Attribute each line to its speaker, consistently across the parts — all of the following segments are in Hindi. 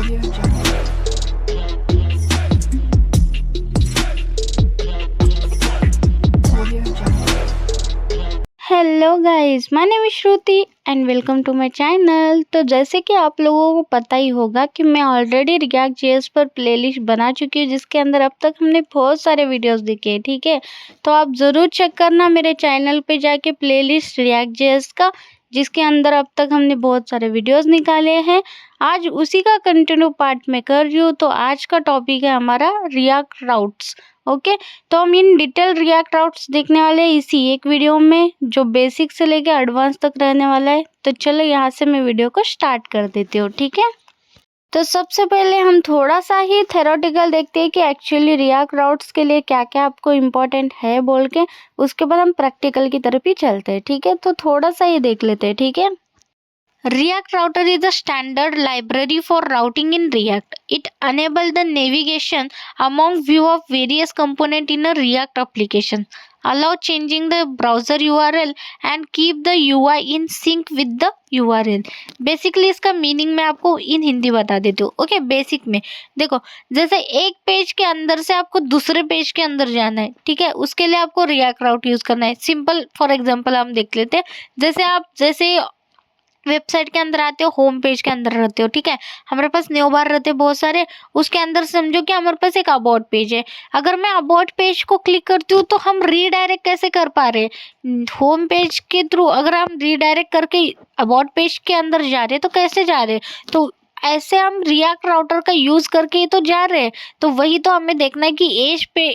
Speaker 1: Audio Jungle. Audio Jungle.
Speaker 2: Hello guys, my name is Shruti and welcome to my channel. तो जैसे कि आप लोगों को पता ही होगा कि मैं ऑलरेडी रिएक्ट जेएस पर प्लेलिस्ट बना चुकी हूँ, जिसके अंदर अब तक हमने बहुत सारे वीडियोस देखे, ठीक है। तो आप ज़रूर चेक करना मेरे चैनल पे जाके प्लेलिस्ट रिएक्ट जेएस का, जिसके अंदर अब तक हमने बहुत सारे वीडियोस निकाले हैं। आज उसी का कंटिन्यू पार्ट में कर रही हूँ। तो आज का टॉपिक है हमारा रिएक्ट राउट्स। ओके, तो हम इन डिटेल रिएक्ट राउट्स देखने वाले हैं इसी एक वीडियो में, जो बेसिक से लेके एडवांस तक रहने वाला है। तो चलो यहाँ से मैं वीडियो को स्टार्ट कर देती हूँ, ठीक है। तो सबसे पहले हम थोड़ा सा ही थेरोटिकल देखते हैं कि एक्चुअली रिएक्ट राउट्स के लिए क्या क्या आपको इम्पोर्टेंट है बोल के, उसके बाद हम प्रैक्टिकल की तरफ ही चलते हैं, ठीक है। तो थोड़ा सा ही देख लेते हैं, ठीक है। React Router is a standard library for routing in React. It enables the navigation among view of various components in a React application, allow changing the browser URL and keep the UI in sync with the URL. Basically इसका मीनिंग मैं आपको इन हिंदी बता देती हूँ। ओके, बेसिक में देखो, जैसे एक पेज के अंदर से आपको दूसरे पेज के अंदर जाना है, ठीक है, उसके लिए आपको रिएक्ट राउट यूज करना है। सिंपल फॉर एग्जांपल हम देख लेते हैं। जैसे वेबसाइट के अंदर आते हो, होम पेज के अंदर रहते हो, ठीक है। हमारे पास न्यू बार रहते हैं बहुत सारे, उसके अंदर समझो कि हमारे पास एक अबाउट पेज है। अगर मैं अबाउट पेज को क्लिक करती हूँ तो हम रीडायरेक्ट कैसे कर पा रहे हैं होम पेज के थ्रू। अगर हम रीडायरेक्ट करके अबाउट पेज के अंदर जा रहे हैं तो कैसे जा रहे हैं, तो ऐसे हम रिएक्ट राउटर का यूज करके ही तो जा रहे हैं। तो वही तो हमें देखना है कि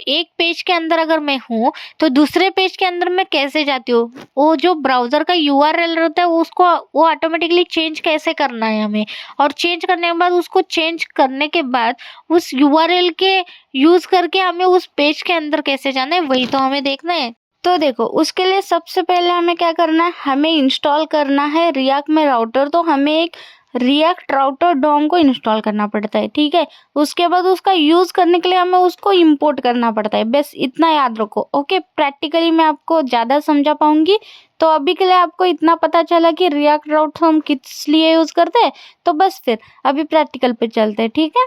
Speaker 2: एक पेज के अंदर अगर मैं हूँ तो दूसरे पेज के अंदर मैं कैसे जाती हूँ। वो जो ब्राउजर का यूआरएल रहता है उसको वो ऑटोमेटिकली चेंज कैसे करना है हमें, और चेंज करने के बाद उसको चेंज करने के बाद उस यूआरएल के यूज करके हमें उस पेज के अंदर कैसे जाना है, वही तो हमें देखना है। तो देखो, उसके लिए सबसे पहले हमें क्या करना है, हमें इंस्टॉल करना है रिएक्ट में राउटर। तो हमें एक रिएक्ट राउटर डोम को इंस्टॉल करना पड़ता है, ठीक है। उसके बाद उसका यूज करने के लिए हमें उसको इंपोर्ट करना पड़ता है, बस इतना याद रखो। ओके, प्रैक्टिकली मैं आपको ज़्यादा समझा पाऊंगी। तो अभी के लिए आपको इतना पता चला कि रिएक्ट राउट हम किस लिए यूज करते हैं। तो बस फिर अभी प्रैक्टिकल पे चलते हैं, ठीक है।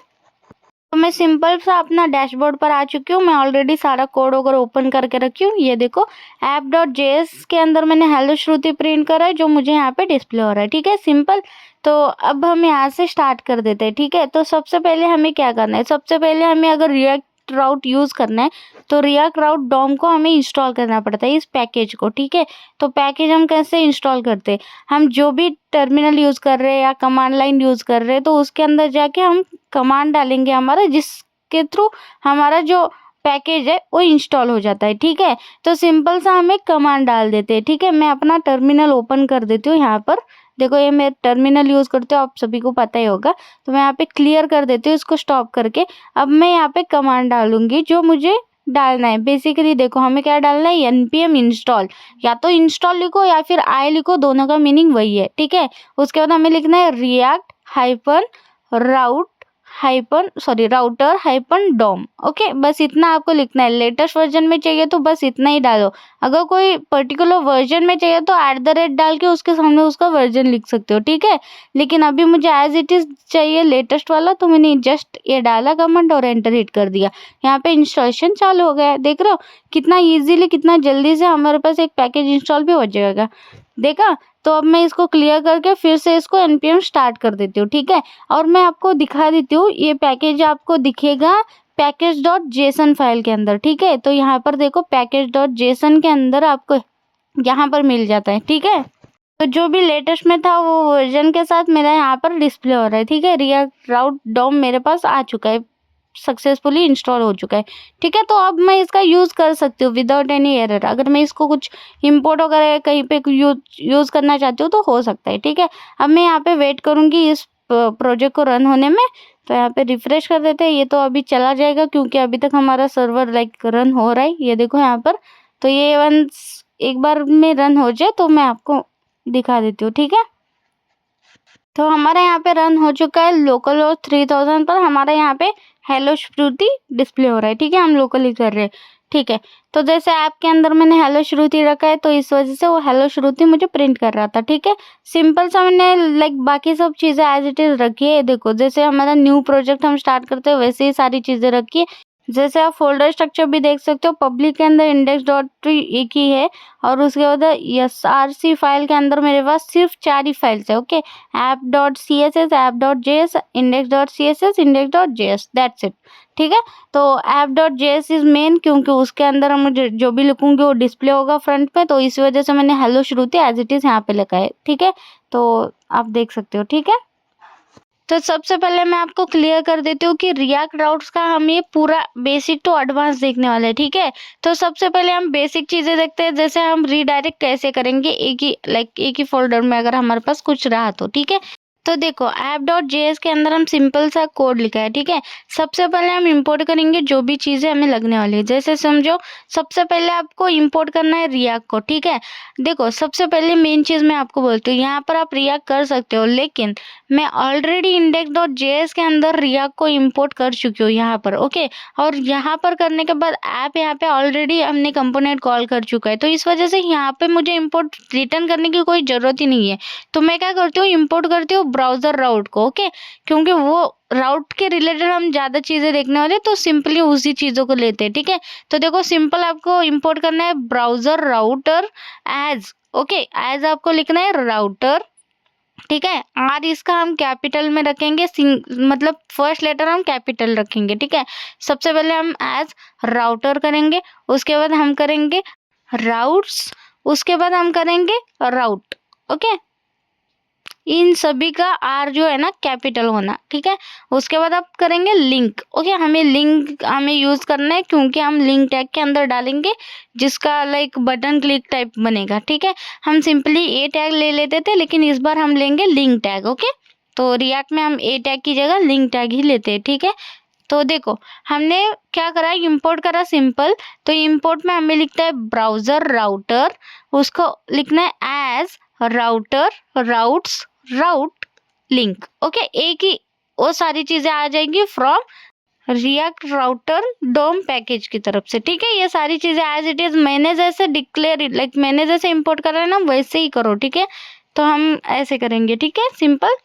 Speaker 2: तो मैं सिंपल सा अपना डैशबोर्ड पर आ चुकी हूँ। मैं ऑलरेडी सारा कोड वगैरह ओपन करके रखी हूँ। ये देखो, app.js के अंदर मैंने हेलो श्रुति प्रिंट करा है, जो मुझे यहाँ पे डिस्प्ले हो रहा है, ठीक है, सिंपल। तो अब हम यहाँ से स्टार्ट कर देते हैं, ठीक है। तो सबसे पहले हमें क्या करना है, सबसे पहले हमें अगर रिएक्ट राउट यूज़ करना है तो रिएक्ट राउट डोम को हमें इंस्टॉल करना पड़ता है, इस पैकेज को, ठीक है। तो पैकेज हम कैसे इंस्टॉल करते हैं, हम जो भी टर्मिनल यूज़ कर रहे हैं या कमांड लाइन यूज़ कर रहे हैं तो उसके अंदर जाके हम कमांड डालेंगे हमारा, जिसके थ्रू हमारा जो पैकेज है वो इंस्टॉल हो जाता है, ठीक है। तो सिंपल सा हम एक कमांड डाल देते हैं, ठीक है। मैं अपना टर्मिनल ओपन कर देती हूँ। यहाँ पर देखो, ये मैं टर्मिनल यूज़ करती हूँ, आप सभी को पता ही होगा। तो मैं यहाँ पे क्लियर कर देती हूँ, इसको स्टॉप करके। अब मैं यहाँ पे कमांड डालूंगी जो मुझे डालना है। बेसिकली देखो, हमें क्या डालना है, npm इंस्टॉल। या तो इंस्टॉल लिखो या फिर आई लिखो, दोनों का मीनिंग वही है, ठीक है। उसके बाद हमें लिखना है रिएक्ट हाइफन राउटर हाइपन डोम। ओके, बस इतना आपको लिखना है। लेटेस्ट वर्जन में चाहिए तो बस इतना ही डालो। अगर कोई पर्टिकुलर वर्जन में चाहिए तो @ डाल के उसके सामने उसका वर्जन लिख सकते हो, ठीक है। लेकिन अभी मुझे एज इट इज चाहिए लेटेस्ट वाला, तो मैंने जस्ट ये डाला कमेंट और एंटर हिट कर दिया। यहाँ पे इंस्टॉलेशन चालू हो गया है, देख रहे हो कितना ईजिली, कितना जल्दी से हमारे पास एक पैकेज इंस्टॉल भी हो जाएगा, देखा। तो अब मैं इसको क्लियर करके फिर से इसको npm स्टार्ट कर देती हूँ, ठीक है। और मैं आपको दिखा देती हूँ, ये पैकेज आपको दिखेगा package.json फाइल के अंदर, ठीक है। तो यहाँ पर देखो, package.json के अंदर आपको यहाँ पर मिल जाता है, ठीक है। तो जो भी लेटेस्ट में था वो वर्जन के साथ मेरा यहाँ पर डिस्प्ले हो रहा है, ठीक है। रिएक्ट राउट डोम मेरे पास आ चुका है, सक्सेसफुली इंस्टॉल हो चुका है, ठीक है। तो अब मैं इसका यूज़ कर सकती हूँ विदाउट एनी एरर। अगर मैं इसको कुछ इंपोर्ट वगैरह कहीं पे यूज़ करना चाहती हूँ तो हो सकता है, ठीक है। अब मैं यहाँ पे वेट करूँगी इस प्रोजेक्ट को रन होने में। तो यहाँ पे रिफ्रेश कर देते हैं। ये तो अभी चला जाएगा क्योंकि अभी तक हमारा सर्वर रन हो रहा है, ये देखो यहाँ पर। तो ये वंस एक बार में रन हो जाए तो मैं आपको दिखा देती हूँ, ठीक है। तो हमारा यहाँ पे रन हो चुका है। लोकल होस्ट 3000 पर हमारा यहाँ पे हेलो श्रुति डिस्प्ले हो रहा है, ठीक है। हम लोकली कर रहे हैं। ठीक है। तो जैसे ऐप के अंदर मैंने हेलो श्रुति रखा है तो इस वजह से वो हेलो श्रुति मुझे प्रिंट कर रहा था। ठीक है, सिंपल सा मैंने लाइक बाकी सब चीज़ें एज इट इज़ रखी है। देखो जैसे हमारा न्यू प्रोजेक्ट हम स्टार्ट करते हैं वैसे ही सारी चीज़ें रखी है। जैसे आप फोल्डर स्ट्रक्चर भी देख सकते हो, पब्लिक के अंदर इंडेक्स डॉट ट्री एक ही है और उसके बाद SRC फाइल के अंदर मेरे पास सिर्फ 4 ही फाइल्स है। Okay, app dot CSS, app dot JS, index dot CSS, index dot JS, that's it. ठीक है, तो app dot JS is main क्योंकि उसके अंदर हम जो भी लिखूंगी वो डिस्प्ले होगा फ्रंट पे, तो इस वजह से मैंने hello Shruti as it is यहाँ पे लिखा है। ठीक है, तो आप देख सकते हो। ठीक है, तो सबसे पहले मैं आपको क्लियर कर देती हूँ कि रिएक्ट राउट्स का हम ये पूरा बेसिक टू एडवांस देखने वाले हैं। ठीक है, तो सबसे पहले हम बेसिक चीजें देखते हैं, जैसे हम रीडायरेक्ट कैसे करेंगे एक ही फोल्डर में अगर हमारे पास कुछ रहा तो। ठीक है, तो देखो ऐप डॉट JS के अंदर हम सिंपल सा कोड लिखा है। ठीक है, सबसे पहले हम इंपोर्ट करेंगे जो भी चीजें हमें लगने वाली है। जैसे समझो सबसे पहले आपको इंपोर्ट करना है रिएक्ट को। ठीक है, देखो सबसे पहले मेन चीज मैं आपको बोलती हूँ, यहाँ पर आप रिएक्ट कर सकते हो लेकिन मैं ऑलरेडी इंडेक्स डॉट JS के अंदर रिएक्ट को इंपोर्ट कर चुकी हूँ यहाँ पर। ओके, और यहाँ पर करने के बाद ऐप यहाँ पे ऑलरेडी हमने कंपोनेंट कॉल कर चुका है, तो इस वजह से यहाँ पे मुझे इंपोर्ट रिटर्न करने की कोई जरूरत ही नहीं है। तो मैं क्या करती हूँ, इंपोर्ट करती हूँ ब्राउजर राउट को। ओके, क्योंकि वो राउट के रिलेटेड हम ज़्यादा चीज़ें देखने वाले तो सिंपली उसी चीज़ों को लेते हैं। ठीक है, तो देखो सिंपल आपको इंपोर्ट करना है browser router as. Okay, as आपको लिखना है राउटर। ठीक है, आर इसका हम कैपिटल में रखेंगे, मतलब फर्स्ट लेटर हम कैपिटल रखेंगे। ठीक है, सबसे पहले हम एज राउटर करेंगे, उसके बाद हम करेंगे राउट्स, उसके बाद हम करेंगे राउट। ओके, इन सभी का आर जो है ना कैपिटल होना। ठीक है, उसके बाद आप करेंगे लिंक। ओके, हमें यूज करना है क्योंकि हम लिंक टैग के अंदर डालेंगे जिसका लाइक बटन क्लिक टाइप बनेगा। ठीक है, हम सिंपली ए टैग ले लेते थे लेकिन इस बार हम लेंगे लिंक टैग। ओके, तो रिएक्ट में हम ए टैग की जगह लिंक टैग ही लेते हैं। ठीक है, तो देखो हमने क्या करा, इंपोर्ट करा सिंपल। तो इंपोर्ट में हमें लिखता है ब्राउजर राउटर, उसको लिखना है as router routes route link. Okay, एक ही वो सारी चीजें आ जाएंगी from React router DOM package की तरफ से। ठीक है, ये सारी चीजें एज इट इज मैंने जैसे डिक्लेयर लाइक मैंने जैसे इंपोर्ट करा है ना वैसे ही करो। ठीक है, तो हम ऐसे करेंगे। ठीक है, सिंपल।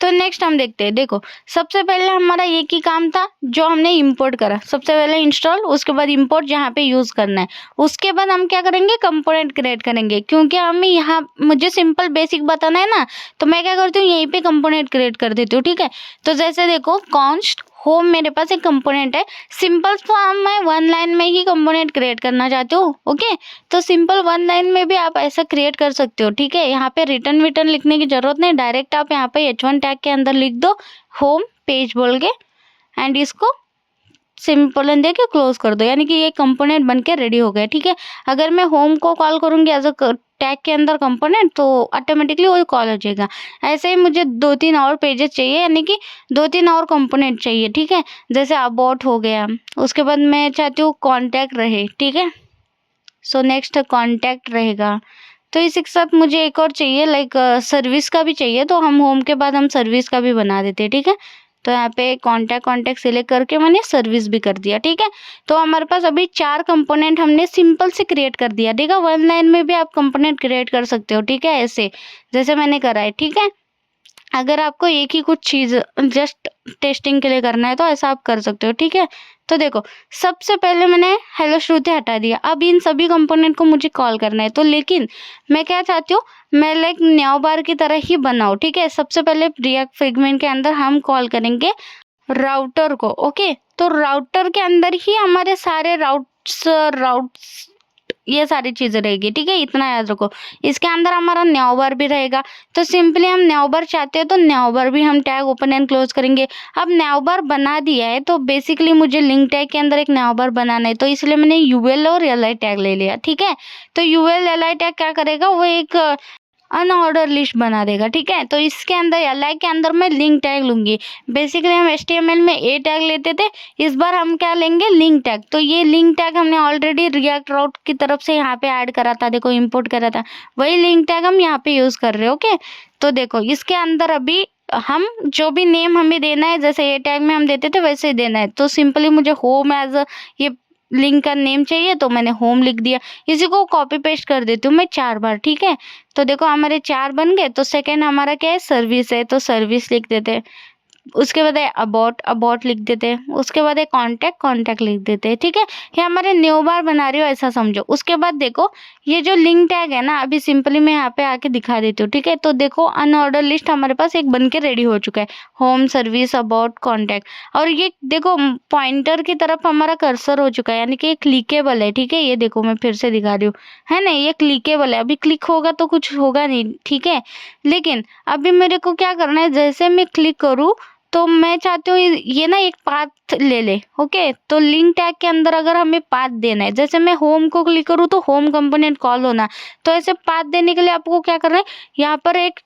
Speaker 2: तो नेक्स्ट हम देखते हैं। देखो सबसे पहले हमारा एक ही काम था जो हमने इंपोर्ट करा, सबसे पहले इंस्टॉल, उसके बाद इंपोर्ट जहाँ पे यूज करना है। उसके बाद हम क्या करेंगे, कंपोनेंट क्रिएट करेंगे क्योंकि हमें यहाँ मुझे सिंपल बेसिक बताना है ना, तो मैं क्या करती हूँ यहीं पे कंपोनेंट क्रिएट कर देती हूँ। ठीक है, तो जैसे देखो कॉन्स्ट होम मेरे पास एक कंपोनेंट है, सिंपल फॉर्म में 1 लाइन में ही कंपोनेंट क्रिएट करना चाहती हूँ। ओके, तो सिंपल 1 लाइन में भी आप ऐसा क्रिएट कर सकते हो। ठीक है, यहाँ पे रिटर्न विटर्न लिखने की जरूरत नहीं, डायरेक्ट आप यहाँ पे H1 टैग के अंदर लिख दो होम पेज बोल के एंड इसको सिंपल दे के क्लोज कर दो, यानी कि ये कंपोनेंट बन के रेडी हो गया। ठीक है, अगर मैं होम को कॉल करूंगी एज अ टैग के अंदर कंपोनेंट तो ऑटोमेटिकली वो कॉल हो जाएगा। ऐसे ही मुझे 2-3 और पेजेस चाहिए, यानी कि 2-3 और कंपोनेंट चाहिए। ठीक है, जैसे अबाउट हो गया, उसके बाद मैं चाहती हूँ कॉन्टैक्ट रहे। ठीक है, सो नेक्स्ट कॉन्टैक्ट रहेगा। तो इसी के साथ मुझे एक और चाहिए लाइक सर्विस का भी चाहिए, तो हम होम के बाद हम सर्विस का भी बना देते हैं। ठीक है, तो यहाँ पे कॉन्टैक्ट सिलेक्ट करके मैंने सर्विस भी कर दिया। ठीक है, तो हमारे पास अभी 4 कंपोनेंट हमने सिंपल से क्रिएट कर दिया। ठीक है, 1 लाइन में भी आप कंपोनेंट क्रिएट कर सकते हो। ठीक है, ऐसे जैसे मैंने करा है। ठीक है, अगर आपको एक ही कुछ चीज़ जस्ट टेस्टिंग के लिए करना है तो ऐसा आप कर सकते हो। ठीक है, तो देखो सबसे पहले मैंने हेलो श्रुति हटा दिया, अब इन सभी कंपोनेंट को मुझे कॉल करना है। तो लेकिन मैं क्या चाहती हूँ, मैं लाइक न्यू बार की तरह ही बनाऊँ। ठीक है, सबसे पहले रिएक्ट फ्रेगमेंट के अंदर हम कॉल करेंगे राउटर को। ओके, तो राउटर के अंदर ही हमारे सारे राउट्स ये सारी चीजें रहेगी। ठीक है, इतना याद रखो। इसके अंदर हमारा न्यू बार भी रहेगा, तो सिंपली हम न्यू बार चाहते हैं तो न्यू बार भी हम टैग ओपन एंड क्लोज करेंगे। अब न्यू बार बना दिया है तो बेसिकली मुझे लिंक टैग के अंदर एक न्यू बार बनाना है, तो इसलिए मैंने UL और LI टैग ले लिया। ठीक है, तो UL LI टैग क्या करेगा, वो एक अनऑर्डर लिस्ट बना देगा। ठीक है, तो इसके अंदर LI के अंदर मैं लिंक टैग लूंगी। बेसिकली हम HTML में A टैग लेते थे, इस बार हम क्या लेंगे, लिंक टैग। तो ये लिंक टैग हमने ऑलरेडी रिएक्ट राउट की तरफ से यहाँ पे ऐड करा था, देखो इंपोर्ट करा था, वही लिंक टैग हम यहाँ पे यूज कर रहे हैं। ओके, तो देखो इसके अंदर अभी हम जो भी नेम हमें देना है, जैसे A टैग में हम देते थे वैसे ही देना है। तो सिंपली मुझे होम एज ये लिंक का नेम चाहिए तो मैंने होम लिख दिया। इसी को कॉपी पेस्ट कर देती हूँ मैं 4 बार, ठीक है। तो देखो हमारे 4 बन गए। तो सेकंड हमारा क्या है, सर्विस है, तो सर्विस लिख देते हैं। उसके बाद है अबाउट, अबाउट लिख देते हैं। उसके बाद है कॉन्टैक्ट, कॉन्टैक्ट लिख देते हैं, ठीक है। ये हमारे न्यू बार बना रही हो ऐसा समझो। उसके बाद देखो ये जो लिंक टैग है ना, अभी सिंपली मैं यहाँ पे आके दिखा देती हूँ, ठीक है। तो देखो अनऑर्डर लिस्ट हमारे पास एक बन के रेडी हो चुका है, होम, सर्विस, अबाउट, कॉन्टैक्ट। और ये देखो पॉइंटर की तरफ हमारा कर्सर हो चुका है, यानी कि ये क्लिकेबल है, ठीक है। ये देखो मैं फिर से दिखा रही हूँ, है ना, ये क्लिकेबल है। अभी क्लिक होगा तो कुछ होगा नहीं, ठीक है। लेकिन अभी मेरे को क्या करना है, जैसे मैं क्लिक करूँ तो मैं चाहती हूँ ये ना एक पाथ ले ले, ओके। तो लिंक टैग के अंदर अगर हमें पाथ देना है, जैसे मैं होम को क्लिक करूँ तो होम कंपोनेंट कॉल होना, तो ऐसे पाथ देने के लिए आपको क्या करना है, यहाँ पर एक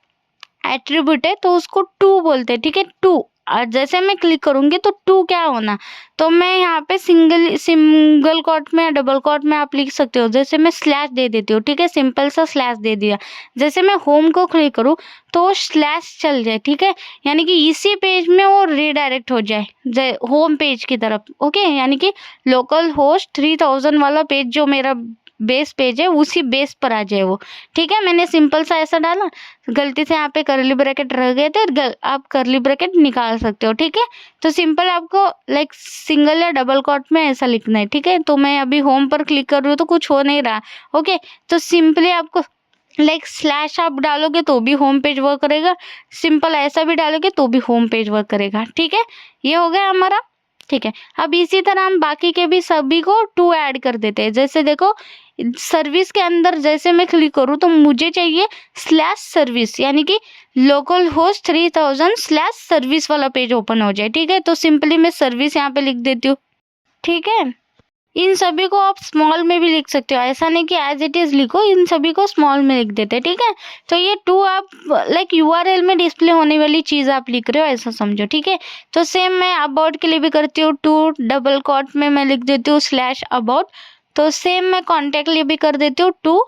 Speaker 2: एट्रीब्यूट है तो उसको टू बोलते हैं, ठीक है, टू। जैसे मैं क्लिक करूंगी तो टू क्या होना, तो मैं यहाँ पे सिंगल कोट में या डबल कोट में आप लिख सकते हो। जैसे मैं स्लैश दे देती हूँ, ठीक है, सिंपल सा स्लैश दे दिया। जैसे मैं होम को क्लिक करूँ तो स्लैश चल जाए, ठीक है, यानी कि इसी पेज में वो रीडायरेक्ट हो जाए होम पेज की तरफ, ओके। यानी कि लोकल होस्ट 3000 वाला पेज जो मेरा बेस पेज है उसी बेस पर आ जाए वो, ठीक है। मैंने सिंपल सा ऐसा डाला, गलती से यहाँ पे करली ब्रैकेट रह गए थे, आप करली ब्रैकेट निकाल सकते हो, ठीक है। तो सिंपल आपको लाइक सिंगल या डबल कोट में ऐसा लिखना है, ठीक है। तो मैं अभी होम पर क्लिक कर रही हूँ तो कुछ हो नहीं रहा, ओके। तो सिंपली आपको लाइक स्लैश आप डालोगे तो भी होम पेज वर्क करेगा, सिंपल ऐसा भी डालोगे तो भी होम पेज वर्क करेगा, ठीक है। ये हो गया हमारा, ठीक है। अब इसी तरह हम बाकी के भी सभी को टू ऐड कर देते हैं। जैसे देखो सर्विस के अंदर जैसे मैं क्लिक करूँ तो मुझे चाहिए स्लैश सर्विस, यानी कि लोकल होस्ट 3000 स्लैश सर्विस वाला पेज ओपन हो जाए, ठीक है। तो सिंपली मैं सर्विस यहाँ पे लिख देती हूँ, ठीक है। इन सभी को आप स्मॉल में भी लिख सकते हो, ऐसा नहीं कि एज इट इज लिखो, इन सभी को स्मॉल में लिख देते हैं, ठीक है। तो ये टू आप लाइक यूआरएल में डिस्प्ले होने वाली चीज आप लिख रहे हो ऐसा समझो, ठीक है। तो सेम मैं अबाउट के लिए भी करती हूँ, टू डबल कोट में मैं लिख देती हूँ स्लैश अबाउट। तो सेम मैं कॉन्टैक्ट लिए भी कर देती हूँ, टू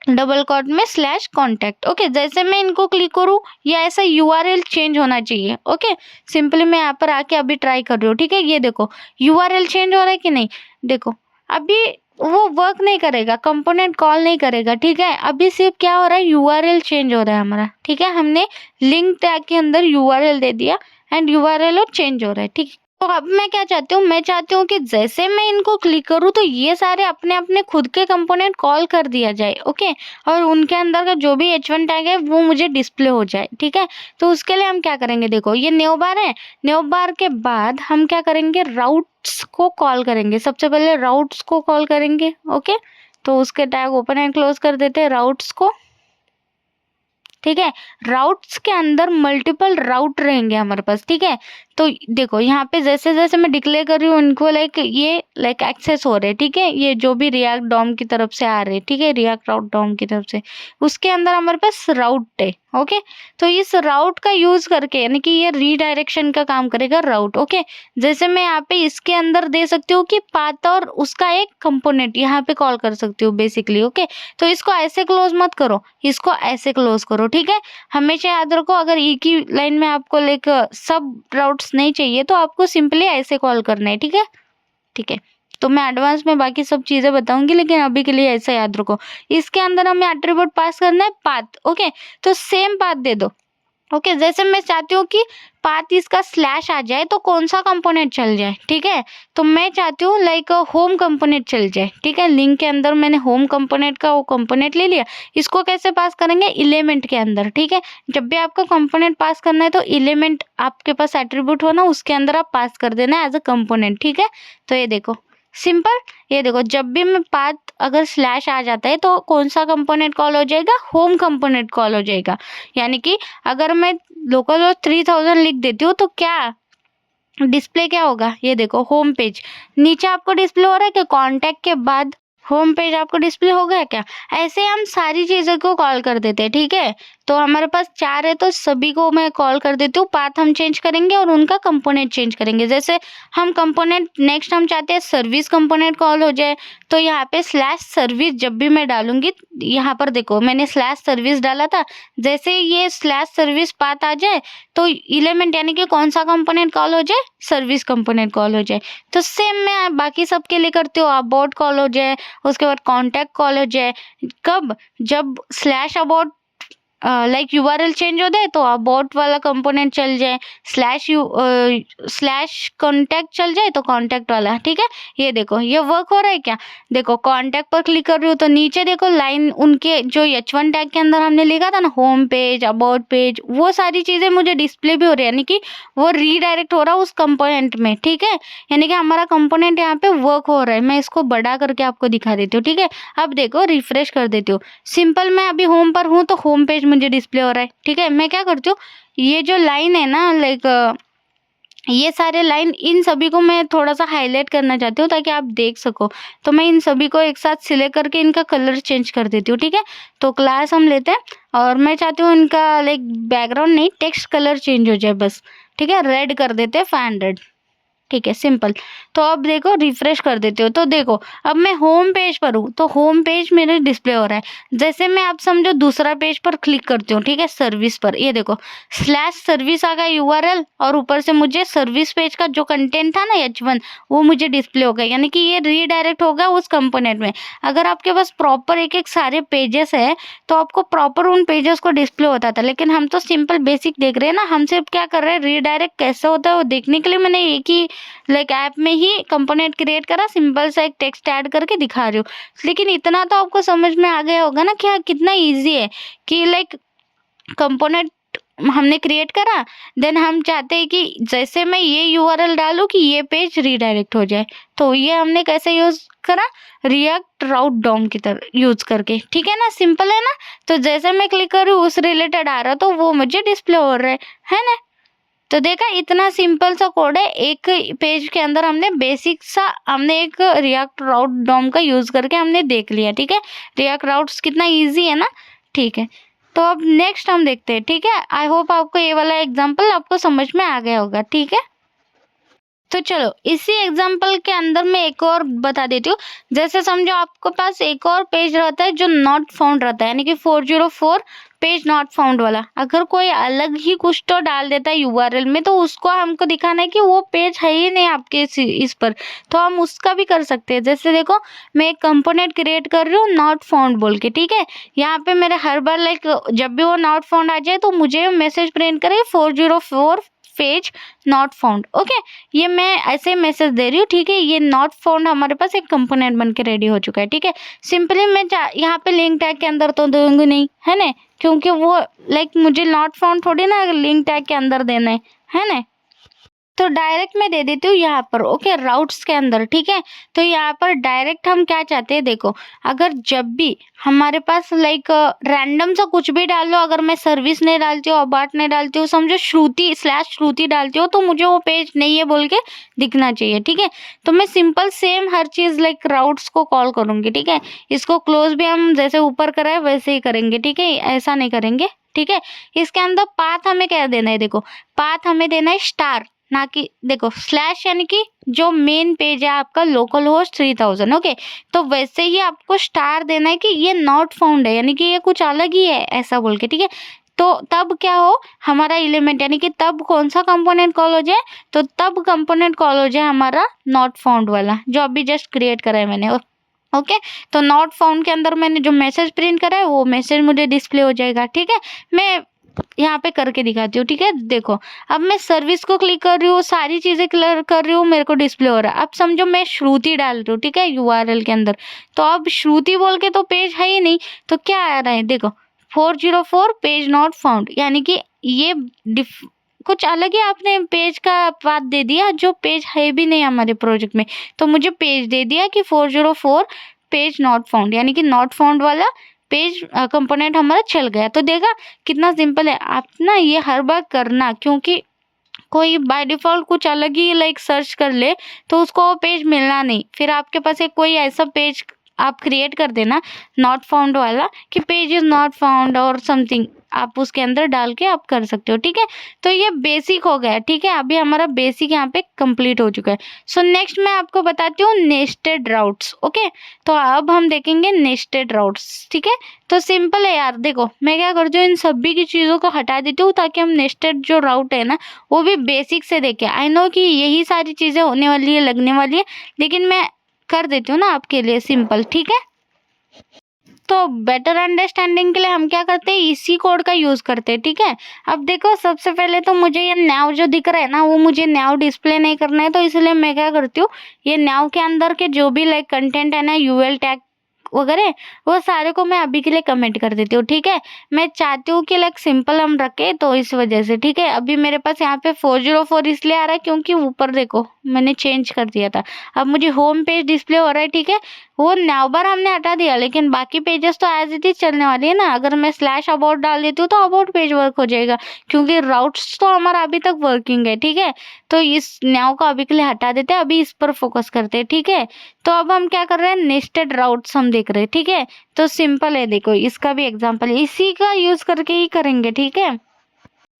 Speaker 2: डबल कोट में स्लैश कॉन्टैक्ट, ओके। जैसे मैं इनको क्लिक करूँ या ऐसा यूआरएल चेंज होना चाहिए, ओके। सिंपली मैं यहाँ पर आके अभी ट्राई कर रही हूँ, ठीक है। ये देखो यूआरएल चेंज हो रहा है कि नहीं, देखो अभी वो वर्क नहीं करेगा, कंपोनेंट कॉल नहीं करेगा, ठीक है। अभी सिर्फ क्या हो रहा है, यूआरएल चेंज हो रहा है हमारा, ठीक है। हमने लिंक टैग के अंदर यूआरएल दे दिया एंड यूआरएल और चेंज हो रहा है, ठीक है। तो अब मैं क्या चाहती हूँ, मैं चाहती हूँ कि जैसे मैं इनको क्लिक करूँ तो ये सारे अपने अपने खुद के कंपोनेंट कॉल कर दिया जाए, ओके। और उनके अंदर का जो भी H1 टैग है वो मुझे डिस्प्ले हो जाए, ठीक है। तो उसके लिए हम क्या करेंगे, देखो ये न्यू बार है, न्यू बार के बाद हम क्या करेंगे, राउट्स को कॉल करेंगे। सबसे पहले राउट्स को कॉल करेंगे, ओके। तो उसके टैग ओपन एंड क्लोज कर देते हैं राउट्स को, ठीक है। राउट्स के अंदर मल्टीपल राउट रहेंगे हमारे पास, ठीक है। तो देखो यहाँ पे जैसे जैसे मैं डिक्लेयर कर रही हूँ उनको लाइक ये लाइक एक्सेस हो रहे हैं, ठीक है। ये जो भी रिएक्ट डॉम की तरफ से आ रहे हैं, ठीक है, रिएक्ट राउट डॉम की तरफ से, उसके अंदर हमारे पास राउट है, ओके। तो इस राउट का यूज करके यानी कि ये रीडायरेक्शन का काम करेगा राउट, ओके। जैसे मैं यहाँ पे इसके अंदर दे सकती हूँ कि पाथ और उसका एक कंपोनेंट यहाँ पे कॉल कर सकती हूँ बेसिकली, ओके। तो इसको ऐसे क्लोज मत करो, इसको ऐसे क्लोज करो, ठीक है। हमेशा याद रखो अगर एक ही लाइन में आपको लाइक सब राउट्स नहीं चाहिए तो आपको सिंपली ऐसे कॉल करना है, ठीक है, ठीक है। तो मैं एडवांस में बाकी सब चीजें बताऊंगी, लेकिन अभी के लिए ऐसा याद रखो। इसके अंदर हमें एट्रीब्यूट पास करना है पाथ, ओके। तो सेम पाथ दे दो, ओके। जैसे मैं चाहती हूँ कि पाथ इसका स्लैश आ जाए तो कौन सा कंपोनेंट चल जाए, ठीक है। तो मैं चाहती हूँ लाइक होम कंपोनेंट चल जाए, ठीक है। लिंक के अंदर मैंने होम कंपोनेंट का वो कंपोनेंट ले लिया। इसको कैसे पास करेंगे, एलिमेंट के अंदर, ठीक है। जब भी आपको कंपोनेंट पास करना है तो एलिमेंट आपके पास एट्रीब्यूट हो ना, उसके अंदर आप पास कर देना एज अ कंपोनेंट, ठीक है। तो ये देखो सिंपल, ये देखो जब भी मैं पाथ अगर स्लैश आ जाता है तो कौन सा कंपोनेंट कॉल हो जाएगा, होम कंपोनेंट कॉल हो जाएगा। यानी कि अगर मैं लोकल होस्ट 3000 लिख देती हूँ तो क्या डिस्प्ले क्या होगा, ये देखो होम पेज नीचे आपको डिस्प्ले हो रहा है कि कॉन्टैक्ट के बाद होम पेज आपको डिस्प्ले हो गया क्या। ऐसे हम सारी चीज़ों को कॉल कर देते हैं, ठीक है। तो हमारे पास 4 है तो सभी को मैं कॉल कर देती हूँ, पाथ हम चेंज करेंगे और उनका कंपोनेंट चेंज करेंगे। जैसे हम कंपोनेंट नेक्स्ट हम चाहते हैं सर्विस कंपोनेंट कॉल हो जाए, तो यहाँ पे स्लैश सर्विस जब भी मैं डालूँगी, यहाँ पर देखो मैंने स्लैश सर्विस डाला था, जैसे ये स्लैश सर्विस पाथ आ जाए तो एलिमेंट यानी कि कौन सा कंपोनेंट कॉल हो जाए, सर्विस कंपोनेंट कॉल हो जाए। तो सेम मैं बाकी सबके लिए करती हूँ, अबाउट कॉल हो जाए, उसके बाद कॉन्टैक्ट कॉल हो जाए। कब? जब slash about like URL change हो जाए तो अबाउट वाला कंपोनेंट चल जाए, स्लैश कॉन्टैक्ट चल जाए तो कॉन्टैक्ट वाला, ठीक है। ये देखो ये वर्क हो रहा है क्या? देखो कॉन्टैक्ट पर क्लिक कर रही हूँ तो नीचे देखो लाइन उनके जो H1 टैग के अंदर हमने लिखा था ना, होम पेज, अबाउट पेज, वो सारी चीज़ें मुझे डिस्प्ले भी हो रही है, यानी कि वो रीडायरेक्ट हो रहा है उस कंपोनेंट में, ठीक है। यानी कि हमारा कंपोनेंट यहाँ पे वर्क हो रहा है। मैं इसको बड़ा करके आपको दिखा देती हूँ, ठीक है। अब देखो रिफ्रेश कर देती हूँ, सिंपल मैं अभी होम पर हूँ तो होम पेज मुझे डिस्प्ले हो रहा है, ठीक है। मैं क्या करती हूँ, ये जो लाइन है ना, लाइक ये सारे लाइन, इन सभी को मैं थोड़ा सा हाईलाइट करना चाहती हूँ ताकि आप देख सको। तो मैं इन सभी को एक साथ सिलेक्ट करके इनका कलर चेंज कर देती हूँ, ठीक है। तो क्लास हम लेते हैं और मैं चाहती हूँ इनका लाइक बैकग्राउंड नहीं, टेक्स्ट कलर चेंज हो जाए बस, ठीक है। रेड कर देते हैं 500, ठीक है, सिंपल। तो अब देखो रिफ्रेश कर देती हूँ तो देखो अब मैं होम पेज पर हूँ तो होम पेज मेरे डिस्प्ले हो रहा है। जैसे मैं आप समझो दूसरा पेज पर क्लिक करती हूँ, ठीक है, सर्विस पर, ये देखो स्लैश सर्विस आ गया यूआरएल और ऊपर से मुझे सर्विस पेज का जो कंटेंट था ना H1 वो मुझे डिस्प्ले हो गया, यानी कि ये रीडायरेक्ट हो गया उस कंपोनेंट में। अगर आपके पास प्रॉपर एक एक सारे पेजेस है तो आपको प्रॉपर उन पेजेस को डिस्प्ले होता था, लेकिन हम तो सिंपल बेसिक देख रहे हैं ना, हम सिर्फ क्या कर रहे हैं, रीडायरेक्ट कैसे होता है वो देखने के लिए मैंने एक ही लाइक ऐप में ही कंपोनेंट क्रिएट करा, सिंपल सा एक टेक्स्ट ऐड करके दिखा रही हूँ। लेकिन इतना तो आपको समझ में आ गया होगा ना कि हाँ कितना इजी है कि लाइक कंपोनेंट हमने क्रिएट करा, देन हम चाहते हैं कि जैसे मैं ये यूआरएल डालूं कि ये पेज रीडायरेक्ट हो जाए, तो ये हमने कैसे यूज करा, रिएक्ट राउट डॉम की तरह यूज करके, ठीक है ना, सिंपल है ना। तो जैसे मैं क्लिक करूँ उस रिलेटेड आ रहा तो वो मुझे डिस्प्ले हो रहा है ना। तो देखा इतना सिंपल सा कोड है, एक पेज के अंदर हमने बेसिक सा हमने एक रिएक्ट राउट डॉम का यूज करके हमने देख लिया, ठीक है। रिएक्ट राउट्स कितना इजी है ना, ठीक है। तो अब नेक्स्ट हम देखते हैं, ठीक है। आई होप आपको ये वाला एग्जांपल आपको समझ में आ गया होगा, ठीक है। तो चलो इसी एग्जाम्पल के अंदर मैं एक और बता देती हूँ। जैसे समझो आपके पास एक और पेज रहता है जो नॉट फाउंड रहता है, यानी कि 404 पेज नॉट फाउंड वाला। अगर कोई अलग ही कुछ तो डाल देता है यूआरएल में तो उसको हमको दिखाना है कि वो पेज है ही नहीं आपके इस पर, तो हम उसका भी कर सकते हैं। जैसे देखो मैं एक कंपोनेंट क्रिएट कर रही हूँ नॉट फाउंड बोल के, ठीक है। यहाँ पे मेरे हर बार लाइक जब भी वो नॉट फाउंड आ जाए तो मुझे मैसेज प्रिंट करे 404 पेज नॉट फाउंड, ओके। ये मैं ऐसे मैसेज दे रही हूँ, ठीक है। ये नॉट फाउंड हमारे पास एक कंपोनेंट बन के रेडी हो चुका है, ठीक है। सिंपली मैं यहाँ पे लिंक टैग के अंदर तो दूंगी नहीं, है ना, क्योंकि वो लाइक मुझे नॉट फाउंड थोड़ी ना लिंक टैग के अंदर देना है ना। तो डायरेक्ट मैं दे देती हूँ यहाँ पर, ओके, राउट्स के अंदर, ठीक है। तो यहाँ पर डायरेक्ट हम क्या चाहते हैं, देखो अगर जब भी हमारे पास लाइक रैंडम सा कुछ भी डाल लो, अगर मैं सर्विस नहीं डालती हूँ, अबाउट नहीं डालती हूँ, समझो श्रुति /श्रुति डालती हूँ, तो मुझे वो पेज नहीं है बोल के दिखना चाहिए, ठीक है। तो मैं सिंपल सेम हर चीज़ लाइक राउट्स को कॉल करूँगी, ठीक है। इसको क्लोज भी हम जैसे ऊपर कराए वैसे ही करेंगे, ठीक है, ऐसा नहीं करेंगे, ठीक है। इसके अंदर पाथ हमें क्या देना है, देखो पाथ हमें देना है स्टार, ना कि देखो स्लैश, यानी कि जो मेन पेज है आपका लोकल होस्ट 3000, ओके। तो वैसे ही आपको स्टार देना है कि ये नॉट फाउंड है, यानी कि ये कुछ अलग ही है ऐसा बोल के, ठीक है। तो तब क्या हो हमारा एलिमेंट, यानी कि तब कौन सा कंपोनेंट कॉल हो जाए, तो तब कंपोनेंट कॉल हो जाए हमारा नॉट फाउंड वाला जो अभी जस्ट क्रिएट करा है मैंने, ओके। तो नॉट फाउंड के अंदर मैंने जो मैसेज प्रिंट करा है वो मैसेज मुझे डिस्प्ले हो जाएगा, ठीक है। मैं यहाँ पे करके दिखाती हूँ, ठीक है। देखो अब मैं सर्विस को क्लिक कर रही हूँ, सारी चीज़ें क्लियर कर रही हूँ, मेरे को डिस्प्ले हो रहा है। अब समझो मैं श्रुति डाल रही हूँ, ठीक है, यूआरएल के अंदर, तो अब श्रुति बोल के तो पेज है ही नहीं, तो क्या आ रहा है, देखो 404 पेज नॉट फाउंड, यानी कि ये कुछ अलग ही आपने पेज का पाथ दे दिया जो पेज है भी नहीं हमारे प्रोजेक्ट में। तो मुझे पेज दे दिया कि 404 पेज नॉट फाउंड, यानी कि नॉट फाउंड वाला पेज कंपोनेंट हमारा चल गया। तो देखा कितना सिंपल है। आप ना ये हर बार करना, क्योंकि कोई बाय डिफ़ॉल्ट कुछ अलग ही लाइक सर्च कर ले तो उसको वो पेज मिलना नहीं, फिर आपके पास एक कोई ऐसा पेज आप क्रिएट कर देना नॉट फाउंड वाला कि पेज इज नॉट फाउंड और समथिंग, आप उसके अंदर डाल के आप कर सकते हो। ठीक है, तो ये बेसिक हो गया। ठीक है, अभी हमारा बेसिक यहाँ पे कंप्लीट हो चुका है। सो नेक्स्ट मैं आपको बताती हूँ नेस्टेड राउट्स। ओके, तो अब हम देखेंगे नेस्टेड राउट्स। ठीक है, तो सिंपल है यार। देखो मैं क्या करती हूँ, इन सभी की चीज़ों को हटा देती हूँ ताकि हम नेस्टेड जो राउट है ना वो भी बेसिक से देखें। आई नो कि यही सारी चीज़ें होने वाली है, लगने वाली है, लेकिन मैं कर देती हूँ ना आपके लिए सिंपल। ठीक है, तो बेटर अंडरस्टैंडिंग के लिए हम क्या करते हैं, इसी कोड का यूज़ करते हैं। ठीक है, अब देखो सबसे पहले तो मुझे ये नाउ जो दिख रहा है ना, वो मुझे नाउ डिस्प्ले नहीं करना है, तो इसलिए मैं क्या करती हूँ, ये नाउ के अंदर के जो भी लाइक कंटेंट है ना, यूएल टैग वगैरह, वो सारे को मैं अभी के लिए कमेंट कर देती हूँ। ठीक है, मैं चाहती हूँ कि लाइक सिंपल हम रखें, तो इस वजह से। ठीक है, अभी मेरे पास यहाँ पे 404 इसलिए आ रहा है क्योंकि ऊपर देखो मैंने चेंज कर दिया था, अब मुझे होम पेज डिस्प्ले हो रहा है। ठीक है, वो नाउ बार हमने हटा दिया, लेकिन बाकी पेजेस तो एज इट इज चलने वाली है ना। अगर मैं स्लैश अबाउट डाल देती हूँ तो अबाउट पेज वर्क हो जाएगा, क्योंकि राउट्स तो हमारा अभी तक वर्किंग है। ठीक है, तो इस नाउ को अभी के लिए हटा देते हैं, अभी इस पर फोकस करते हैं। ठीक है, तो अब हम क्या कर रहे हैं, नेस्टेड राउट्स हम देख रहे हैं। ठीक है, तो सिंपल है, देखो इसका भी एग्जाम्पल इसी का यूज करके ही करेंगे। ठीक है,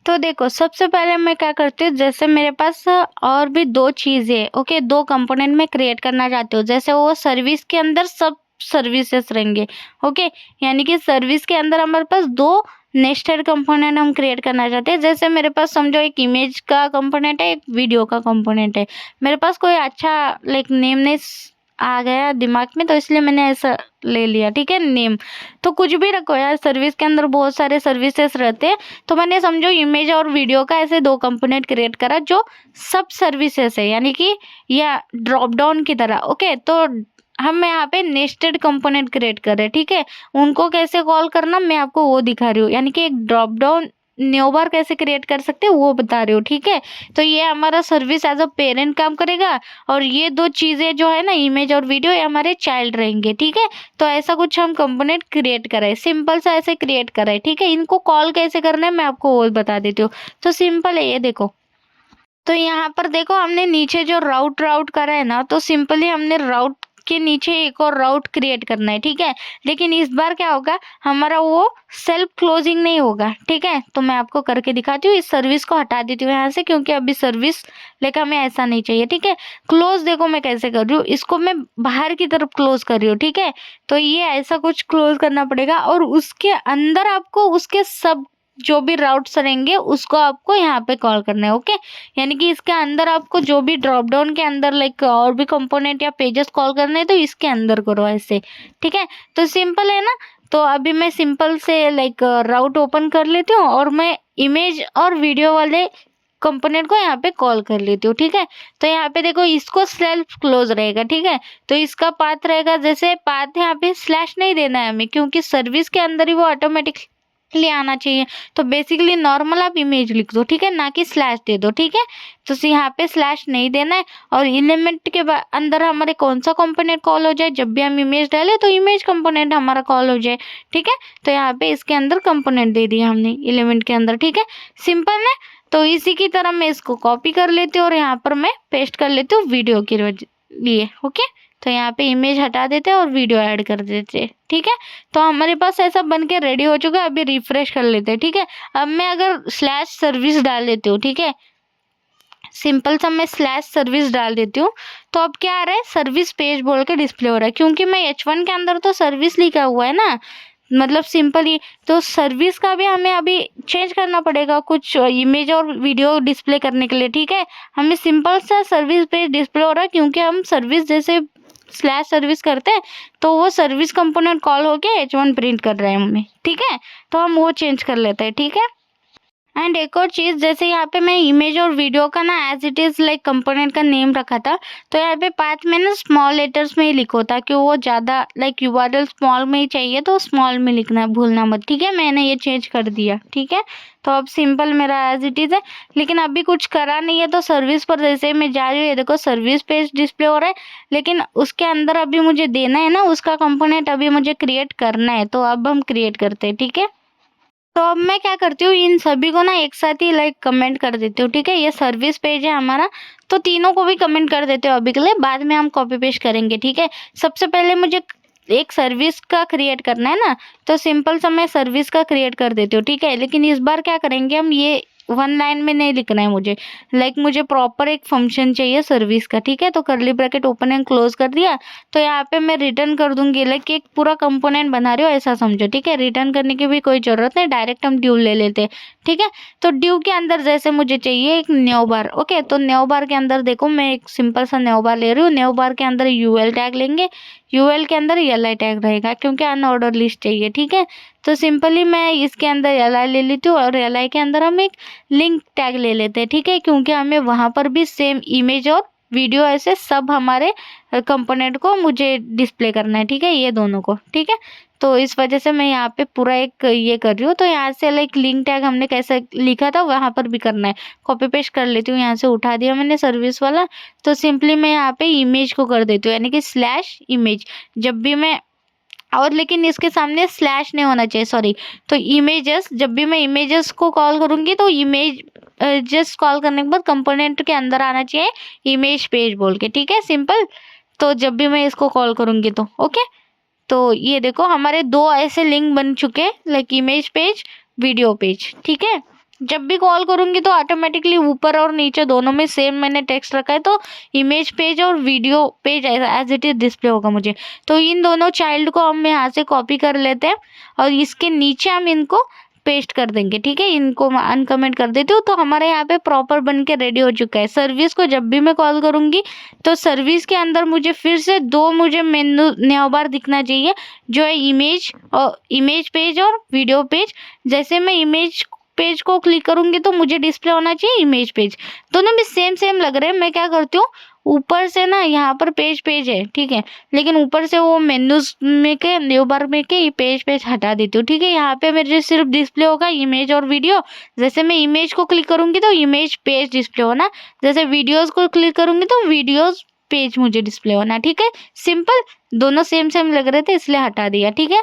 Speaker 2: तो देखो सबसे पहले मैं क्या करती हूँ, जैसे मेरे पास और भी दो चीज़ें, ओके, दो कंपोनेंट में क्रिएट करना चाहती हूँ। जैसे वो सर्विस के अंदर सब सर्विसेज रहेंगे। ओके, यानी कि सर्विस के अंदर हमारे पास दो नेस्टेड कंपोनेंट हम क्रिएट करना चाहते हैं। जैसे मेरे पास समझो एक इमेज का कंपोनेंट है, एक वीडियो का कंपोनेंट है। मेरे पास कोई अच्छा लाइक नेम नहीं आ गया दिमाग में, तो इसलिए मैंने ऐसा ले लिया। ठीक है, नेम तो कुछ भी रखो यार, सर्विस के अंदर बहुत सारे सर्विसेज रहते हैं, तो मैंने समझो इमेज और वीडियो का ऐसे दो कंपोनेंट क्रिएट करा जो सब सर्विसेज है, यानी कि या ड्रॉप डाउन की तरह। ओके, तो हम यहाँ पे नेस्टेड कंपोनेंट क्रिएट कर रहे हैं। ठीक है, उनको कैसे कॉल करना मैं आपको वो दिखा रही हूँ, यानी कि एक ड्रॉप डाउन न्यू बार कैसे क्रिएट कर सकते हैं वो बता रही हूँ। ठीक है, तो ये हमारा सर्विस एज अ पेरेंट काम करेगा, और ये दो चीज़ें जो है ना, इमेज और वीडियो, ये हमारे चाइल्ड रहेंगे। ठीक है, तो ऐसा कुछ हम कंपोनेंट क्रिएट करें, सिंपल सा ऐसे क्रिएट करें। ठीक है, इनको कॉल कैसे करना है मैं आपको वो बता देती हूँ। तो सिंपल है, ये देखो, तो यहाँ पर देखो हमने नीचे जो राउट राउट करा है ना, तो सिंपली हमने राउट के नीचे एक और राउट क्रिएट करना है। ठीक है, लेकिन इस बार क्या होगा, हमारा वो सेल्फ क्लोजिंग नहीं होगा। ठीक है, तो मैं आपको करके दिखाती हूँ। इस सर्विस को हटा देती हूँ यहाँ से, क्योंकि अभी सर्विस लेकर हमें ऐसा नहीं चाहिए। ठीक है, क्लोज देखो मैं कैसे कर रही हूँ, इसको मैं बाहर की तरफ क्लोज कर रही हूँ। ठीक है, तो ये ऐसा कुछ क्लोज करना पड़ेगा, और उसके अंदर आपको उसके सब जो भी राउट्स रहेंगे उसको आपको यहाँ पे कॉल करना है। ओके, यानी कि इसके अंदर आपको जो भी ड्रॉप डाउन के अंदर लाइक और भी कंपोनेंट या पेजेस कॉल करने हैं तो इसके अंदर करो ऐसे। ठीक है, तो सिंपल है ना। तो अभी मैं सिंपल से लाइक राउट ओपन कर लेती हूँ, और मैं इमेज और वीडियो वाले कंपोनेंट को यहाँ पे कॉल कर लेती हूँ। ठीक है, तो यहाँ पे देखो इसको सेल्फ क्लोज रहेगा। ठीक है, तो इसका पाथ रहेगा, जैसे पाथ यहाँ पे स्लैश नहीं देना है हमें, क्योंकि सर्विस के अंदर ही वो ऑटोमेटिक ले आना चाहिए। तो बेसिकली नॉर्मल आप इमेज लिख दो। ठीक है, ना कि स्लैश दे दो। ठीक है, तो यहाँ पे स्लैश नहीं देना है, और एलिमेंट के अंदर हमारे कौन सा कंपोनेंट कॉल हो जाए, जब भी हम इमेज डालें तो इमेज कंपोनेंट हमारा कॉल हो जाए। ठीक है, तो यहाँ पे इसके अंदर कंपोनेंट दे दिया हमने एलिमेंट के अंदर। ठीक है, सिंपल है। तो इसी की तरह मैं इसको कॉपी कर लेती हूँ, और यहाँ पर मैं पेस्ट कर लेती हूँ वीडियो के लिए। ओके, तो यहाँ पे इमेज हटा देते हैं और वीडियो ऐड कर देते हैं। ठीक है, तो हमारे पास ऐसा बन के रेडी हो चुका है। अभी रिफ्रेश कर लेते हैं। ठीक है, अब मैं अगर स्लैश सर्विस डाल देती हूँ, ठीक है, सिंपल सा मैं स्लैश सर्विस डाल देती हूँ, तो अब क्या आ रहा है, सर्विस पेज बोल के डिस्प्ले हो रहा है, क्योंकि मैं H1 के अंदर तो सर्विस लिखा हुआ है ना, मतलब सिंपल ही। तो सर्विस का भी हमें अभी चेंज करना पड़ेगा कुछ इमेज और वीडियो डिस्प्ले करने के लिए। ठीक है, हमें सिंपल सा सर्विस पेज डिस्प्ले हो रहा है, क्योंकि हम सर्विस जैसे स्लैश सर्विस करते हैं तो वो सर्विस कंपोनेंट कॉल होके H1 प्रिंट कर रहे हैं हमें। ठीक है, तो हम वो चेंज कर लेते हैं। ठीक है, एंड एक और चीज़, जैसे यहाँ पे मैं इमेज और वीडियो का ना as it is like component का नेम रखा था, तो यहाँ पे पाथ में ना स्मॉल लेटर्स में ही लिखो, ताकि वो ज़्यादा लाइक यूआरएल स्मॉल में ही चाहिए तो स्मॉल में लिखना, भूलना मत। ठीक है, मैंने ये चेंज कर दिया। ठीक है, तो अब सिंपल मेरा एज इट इज़ है, लेकिन अभी कुछ करा नहीं है। तो सर्विस पर जैसे मैं जा रही हूँ, ये देखो सर्विस पेज डिस्प्ले हो रहा है, लेकिन उसके अंदर अभी मुझे देना है ना उसका कंपोनेंट, अभी मुझे क्रिएट करना है, तो अब हम क्रिएट करते हैं। ठीक है, तो अब मैं क्या करती हूँ, इन सभी को ना एक साथ ही लाइक कमेंट कर देती हूँ। ठीक है, ये सर्विस पेज है हमारा, तो तीनों को भी कमेंट कर देते हो अभी के लिए, बाद में हम कॉपी पेस्ट करेंगे। ठीक है, सबसे पहले मुझे एक सर्विस का क्रिएट करना है ना, तो सिंपल सा मैं सर्विस का क्रिएट कर देती हूँ, ठीक है। लेकिन इस बार क्या करेंगे हम, ये 1 लाइन में नहीं लिखना है मुझे, मुझे प्रॉपर एक फंक्शन चाहिए सर्विस का, ठीक है। तो curly bracket open and close कर दिया। तो यहाँ पे मैं रिटर्न कर दूंगी, एक पूरा कंपोनेंट बना रही हूँ ऐसा समझो, ठीक है। रिटर्न करने की भी कोई जरूरत नहीं, डायरेक्ट हम ड्यू ले लेते हैं, ठीक है। तो ड्यू के अंदर जैसे मुझे चाहिए एक न्यू बार, ओके। तो न्यू बार के अंदर देखो मैं एक सिंपल सा न्यू बार ले रही हूँ। न्यू बार के अंदर यूएल टैग लेंगे, यूएल के अंदर एल टैग रहेगा क्योंकि अनऑर्डर लिस्ट चाहिए, ठीक है। तो सिंपली मैं इसके अंदर एल ले लेती हूँ और एल के अंदर हम एक लिंक टैग ले लेते हैं, ठीक है। क्योंकि हमें वहाँ पर भी सेम इमेज और वीडियो ऐसे सब हमारे कंपोनेंट को मुझे डिस्प्ले करना है, ठीक है, ये दोनों को, ठीक है। तो इस वजह से मैं यहाँ पे पूरा एक ये कर रही हूँ। तो यहाँ से लिंक टैग हमने कैसे लिखा था वहाँ पर भी करना है, कॉपी पेस्ट कर लेती हूँ। यहाँ से उठा दिया मैंने सर्विस वाला। तो सिंपली मैं यहाँ पे इमेज को कर देती हूँ, यानी कि स्लैश इमेज। जब भी मैं और लेकिन इसके सामने स्लैश नहीं होना चाहिए, सॉरी। तो इमेजेस, जब भी मैं इमेजेस को कॉल करूँगी तो इमेज जस्ट कॉल करने के बाद कंपोनेंट के अंदर आना चाहिए इमेज पेज बोल के, ठीक है, सिंपल। तो जब भी मैं इसको कॉल करूँगी तो ओके। तो ये देखो हमारे दो ऐसे लिंक बन चुके, इमेज पेज, वीडियो पेज, ठीक है। जब भी कॉल करूँगी तो ऑटोमेटिकली ऊपर और नीचे दोनों में सेम मैंने टेक्स्ट रखा है, तो इमेज पेज और video page as it is display होगा मुझे। तो इन दोनों चाइल्ड को हम यहाँ से कॉपी कर लेते हैं और इसके नीचे हम इनको पेस्ट कर देंगे, ठीक है। इनको मैं अनकमेंट कर देती हूँ। तो हमारे यहाँ पे प्रॉपर बन के रेडी हो चुका है। सर्विस को जब भी मैं कॉल करूँगी तो सर्विस के अंदर मुझे फिर से दो मुझे मेनू न्यू बार दिखना चाहिए, जो है इमेज पेज और वीडियो पेज। जैसे मैं इमेज पेज को क्लिक करूंगी तो मुझे डिस्प्ले होना चाहिए इमेज पेज। दोनों भी सेम सेम लग रहे हैं। मैं क्या करती हूँ, ऊपर से ना यहाँ पर पेज है, ठीक है, लेकिन ऊपर से वो मेन्यूज में के न्यू बार में के ये पेज हटा देती हूँ, ठीक है। यहाँ पे मेरे सिर्फ डिस्प्ले होगा इमेज और वीडियो। जैसे मैं इमेज को क्लिक करूंगी तो इमेज पेज डिस्प्ले होना, जैसे वीडियोज को क्लिक करूंगी तो वीडियोज पेज मुझे डिस्प्ले होना, ठीक है, सिंपल। दोनों सेम सेम लग रहे थे इसलिए हटा दिया, ठीक है।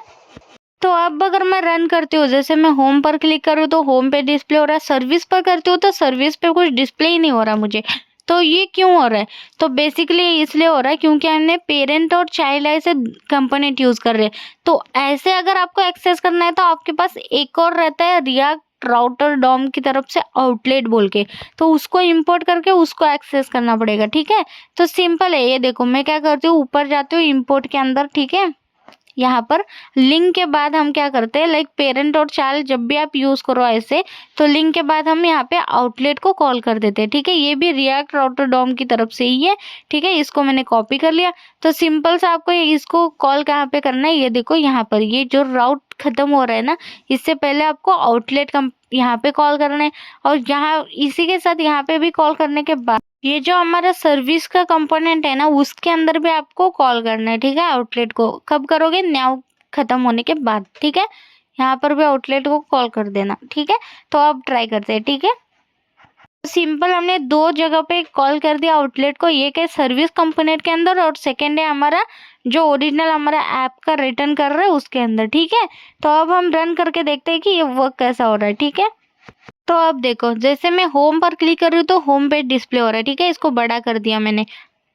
Speaker 2: तो अब अगर मैं रन करती हूँ, जैसे मैं होम पर क्लिक करूँ तो होम पे डिस्प्ले हो रहा है, सर्विस पर करती हूँ तो सर्विस पे कुछ डिस्प्ले ही नहीं हो रहा मुझे। तो ये क्यों हो रहा है? तो बेसिकली इसलिए हो रहा है क्योंकि हमने पेरेंट और चाइल्ड ऐसे कंपोनेंट यूज कर रहे हैं। तो ऐसे अगर आपको एक्सेस करना है तो आपके पास एक और रहता है रिएक्ट राउटर डॉम की तरफ से आउटलेट बोल के, तो उसको इंपोर्ट करके उसको एक्सेस करना पड़ेगा, ठीक है। तो सिंपल है, ये देखो मैं क्या करती हूँ, ऊपर जाती हूँ इंपोर्ट के अंदर, ठीक है। यहाँ पर लिंक के बाद हम क्या करते हैं, पेरेंट और चाइल्ड जब भी आप यूज करो ऐसे, तो लिंक के बाद हम यहाँ पे आउटलेट को कॉल कर देते हैं, ठीक है। ये भी रिएक्ट राउटर डॉम की तरफ से ही है, ठीक है। इसको मैंने कॉपी कर लिया। तो सिंपल सा आपको इसको कॉल कहाँ पे करना है, ये देखो यहाँ पर, ये जो राउट खत्म हो रहा है ना, इससे पहले आपको आउटलेट यहाँ पे कॉल करना है। और यहाँ इसी के साथ यहाँ पे भी कॉल करने के बाद ये जो हमारा सर्विस का कंपोनेंट है ना, उसके अंदर भी आपको कॉल करना है, ठीक है। आउटलेट को कब करोगे, न्यू खत्म होने के बाद, ठीक है। यहाँ पर भी आउटलेट को कॉल कर देना, ठीक है। तो अब ट्राई करते हैं, ठीक है। सिंपल हमने दो जगह पे कॉल कर दिया आउटलेट को, एक है सर्विस कंपोनेंट के अंदर और सेकंड है हमारा जो ओरिजिनल हमारा ऐप का रिटर्न कर रहा है उसके अंदर, ठीक है। तो अब हम रन करके देखते हैं कि ये वर्क कैसा हो रहा है, ठीक है। तो अब देखो, जैसे मैं होम पर क्लिक कर रही हूँ तो होम पेज डिस्प्ले हो रहा है, ठीक है। इसको बड़ा कर दिया मैंने।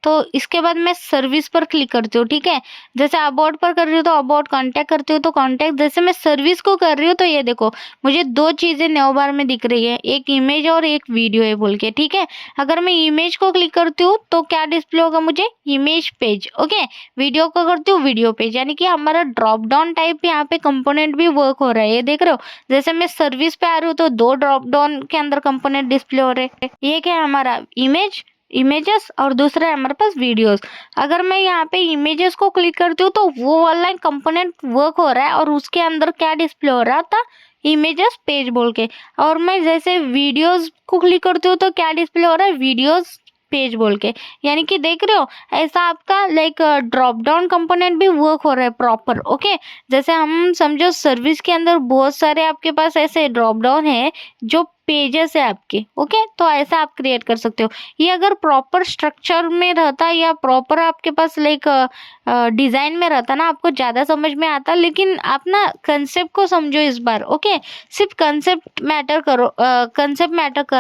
Speaker 2: तो इसके बाद मैं सर्विस पर क्लिक करती हूँ, ठीक है। जैसे अबाउट पर कर रही हूँ तो अबाउट, कांटेक्ट करती हूँ तो कांटेक्ट। जैसे मैं सर्विस को कर रही हूँ तो ये देखो मुझे दो चीजें न्यू बार में दिख रही है, एक इमेज और एक वीडियो है बोल के, ठीक है। अगर मैं इमेज को क्लिक करती हूँ तो क्या डिस्प्ले होगा मुझे, इमेज पेज, ओके। वीडियो को करती हूँ वीडियो पेज, यानी कि हमारा ड्रॉप डाउन टाइप यहाँ पे कंपोनेंट भी वर्क हो रहा है, ये देख रहे हो। जैसे मैं सर्विस पे आ रही हूँ तो दो ड्रॉप डाउन के अंदर कंपोनेंट डिस्प्ले हो रहे हैं, ये क्या है हमारा इमेजेस और दूसरा है हमारे पास वीडियोस। अगर मैं यहाँ पे इमेजेस को क्लिक करती हूँ तो वो वाला कंपोनेंट वर्क हो रहा है और उसके अंदर क्या डिस्प्ले हो रहा था, इमेजेस पेज बोल के। और मैं जैसे वीडियोस को क्लिक करती हूँ तो क्या डिस्प्ले हो रहा है, वीडियोस पेज बोल के। यानी कि देख रहे हो ऐसा आपका ड्रॉप डाउन कंपोनेंट भी वर्क हो रहा है प्रॉपर, ओके। जैसे हम समझो सर्विस के अंदर बहुत सारे आपके पास ऐसे ड्रॉप डाउन है जो पेजेस है आपके, ओके। तो ऐसा आप क्रिएट कर सकते हो। ये अगर प्रॉपर स्ट्रक्चर में रहता या प्रॉपर आपके पास डिजाइन में रहता ना, आपको ज्यादा समझ में आता। लेकिन आप ना कंसेप्ट को समझो इस बार, ओके। सिर्फ कंसेप्ट मैटर कर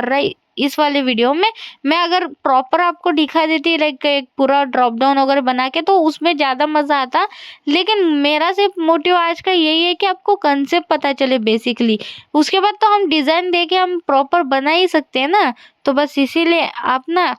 Speaker 2: रहा है इस वाले वीडियो में मैं अगर प्रॉपर आपको दिखा देती लाइक एक पूरा ड्रॉप डाउन वगैरह बना के तो उसमें ज़्यादा मज़ा आता। लेकिन मेरा सिर्फ मोटिव आज का यही है कि आपको कंसेप्ट पता चले बेसिकली, उसके बाद तो हम डिज़ाइन दे के हम प्रॉपर बना ही सकते हैं ना। तो बस इसीलिए आप ना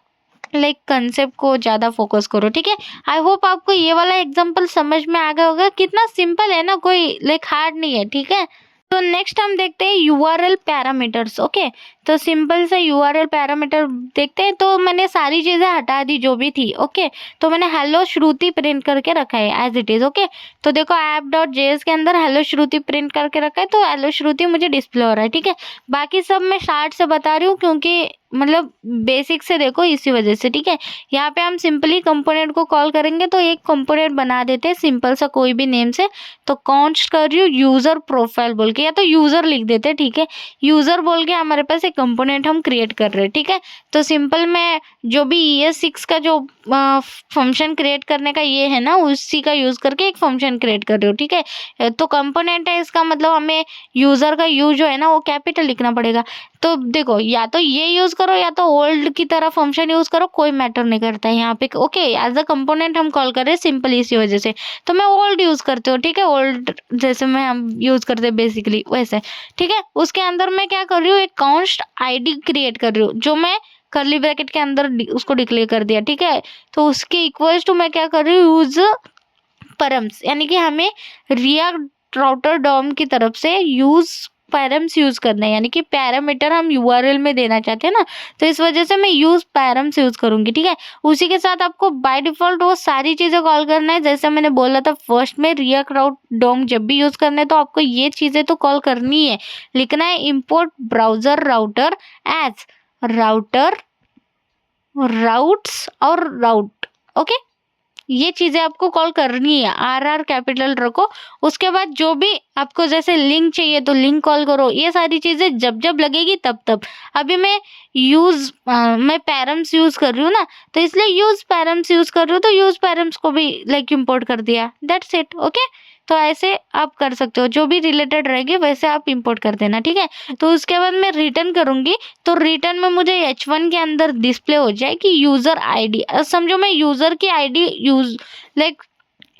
Speaker 2: लाइक कंसेप्ट को ज़्यादा फोकस करो, ठीक है। आई होप आपको ये वाला एग्जांपल समझ में आ गया होगा, कितना सिंपल है ना, कोई लाइक हार्ड नहीं है, ठीक है। तो नेक्स्ट हम देखते हैं यूआरएल पैरामीटर्स। ओके, तो सिंपल से यूआरएल पैरामीटर देखते हैं। तो मैंने सारी चीज़ें हटा दी जो भी थी। ओके, तो मैंने हेलो श्रुति प्रिंट करके रखा है एज इट इज़। ओके, तो देखो app.js के अंदर हेलो श्रुति प्रिंट करके रखा है, तो हेलो श्रुति मुझे डिस्प्ले हो रहा है, ठीक है। बाकी सब मैं स्टार्ट से बता रही हूँ क्योंकि मतलब बेसिक से देखो इसी वजह से, ठीक है। यहाँ पे हम सिंपली कंपोनेंट को कॉल करेंगे, तो एक कंपोनेंट बना देते हैं सिंपल सा कोई भी नेम से। तो कॉन्स्ट कर रही हूँ यूज़र प्रोफाइल बोल के, या तो यूज़र लिख देते हैं, ठीक है। यूज़र बोल के हमारे पास एक कंपोनेंट हम क्रिएट कर रहे हैं, ठीक है। तो सिंपल मैं जो भी ES6 का जो फंक्शन क्रिएट करने का ये है ना, उसी का यूज़ करके एक फंक्शन क्रिएट कर रही हूँ, ठीक है। तो कंपोनेंट है, इसका मतलब हमें यूज़र का यू जो है ना वो कैपिटल लिखना पड़ेगा। तो देखो या तो ये यूज़ करो या तो ओल्ड की तरह फंक्शन यूज़ करो, कोई मैटर नहीं करता है यहाँ पे। ओके, एज अ कंपोनेंट हम कॉल कर रहे हैं सिंपल इसी वजह से, तो मैं ओल्ड यूज़ करती हूँ, ठीक है। ओल्ड जैसे मैं हम यूज़ करते हैं बेसिकली वैसे, ठीक है। उसके अंदर मैं क्या कर रही हूँ, एक कांस्ट ID क्रिएट कर रही हूँ, जो मैं कर्ली ब्रैकेट के अंदर उसको डिक्लेयर कर दिया, ठीक है। तो उसके इक्वल्स टू मैं क्या कर रही हूँ, यूज पैरम्स, यानी कि हमें रिएक्ट राउटर डॉम की तरफ से यूज पैरम्स यूज करना है, यानी कि पैरामीटर हम URL में देना चाहते हैं ना, तो इस वजह से मैं यूज पैरम्स यूज करूंगी, ठीक है। उसी के साथ आपको बाय डिफॉल्ट वो सारी चीजें कॉल करना है, जैसे मैंने बोला था फर्स्ट में रिएक्ट राउट डॉम जब भी यूज करना है तो आपको ये चीजें तो कॉल करनी है। लिखना है import browser router as router routes और राउट। ओके, ये चीजें आपको कॉल करनी है, RR कैपिटल रखो। उसके बाद जो भी आपको जैसे लिंक चाहिए तो लिंक कॉल करो, ये सारी चीजें जब जब लगेगी तब तब। अभी मैं मैं पैरम्स यूज कर रही हूँ ना, तो इसलिए यूज पैरम्स यूज कर रही हूँ, तो यूज पैरम्स को भी लाइक इंपोर्ट कर दिया, दैट्स इट। ओके, तो ऐसे आप कर सकते हो, जो भी रिलेटेड रहेगी वैसे आप इंपोर्ट कर देना, ठीक है। तो उसके बाद मैं रिटर्न करूंगी, तो रिटर्न में मुझे H1 के अंदर डिस्प्ले हो जाए कि यूजर ID। समझो मैं यूजर की ID यूज लाइक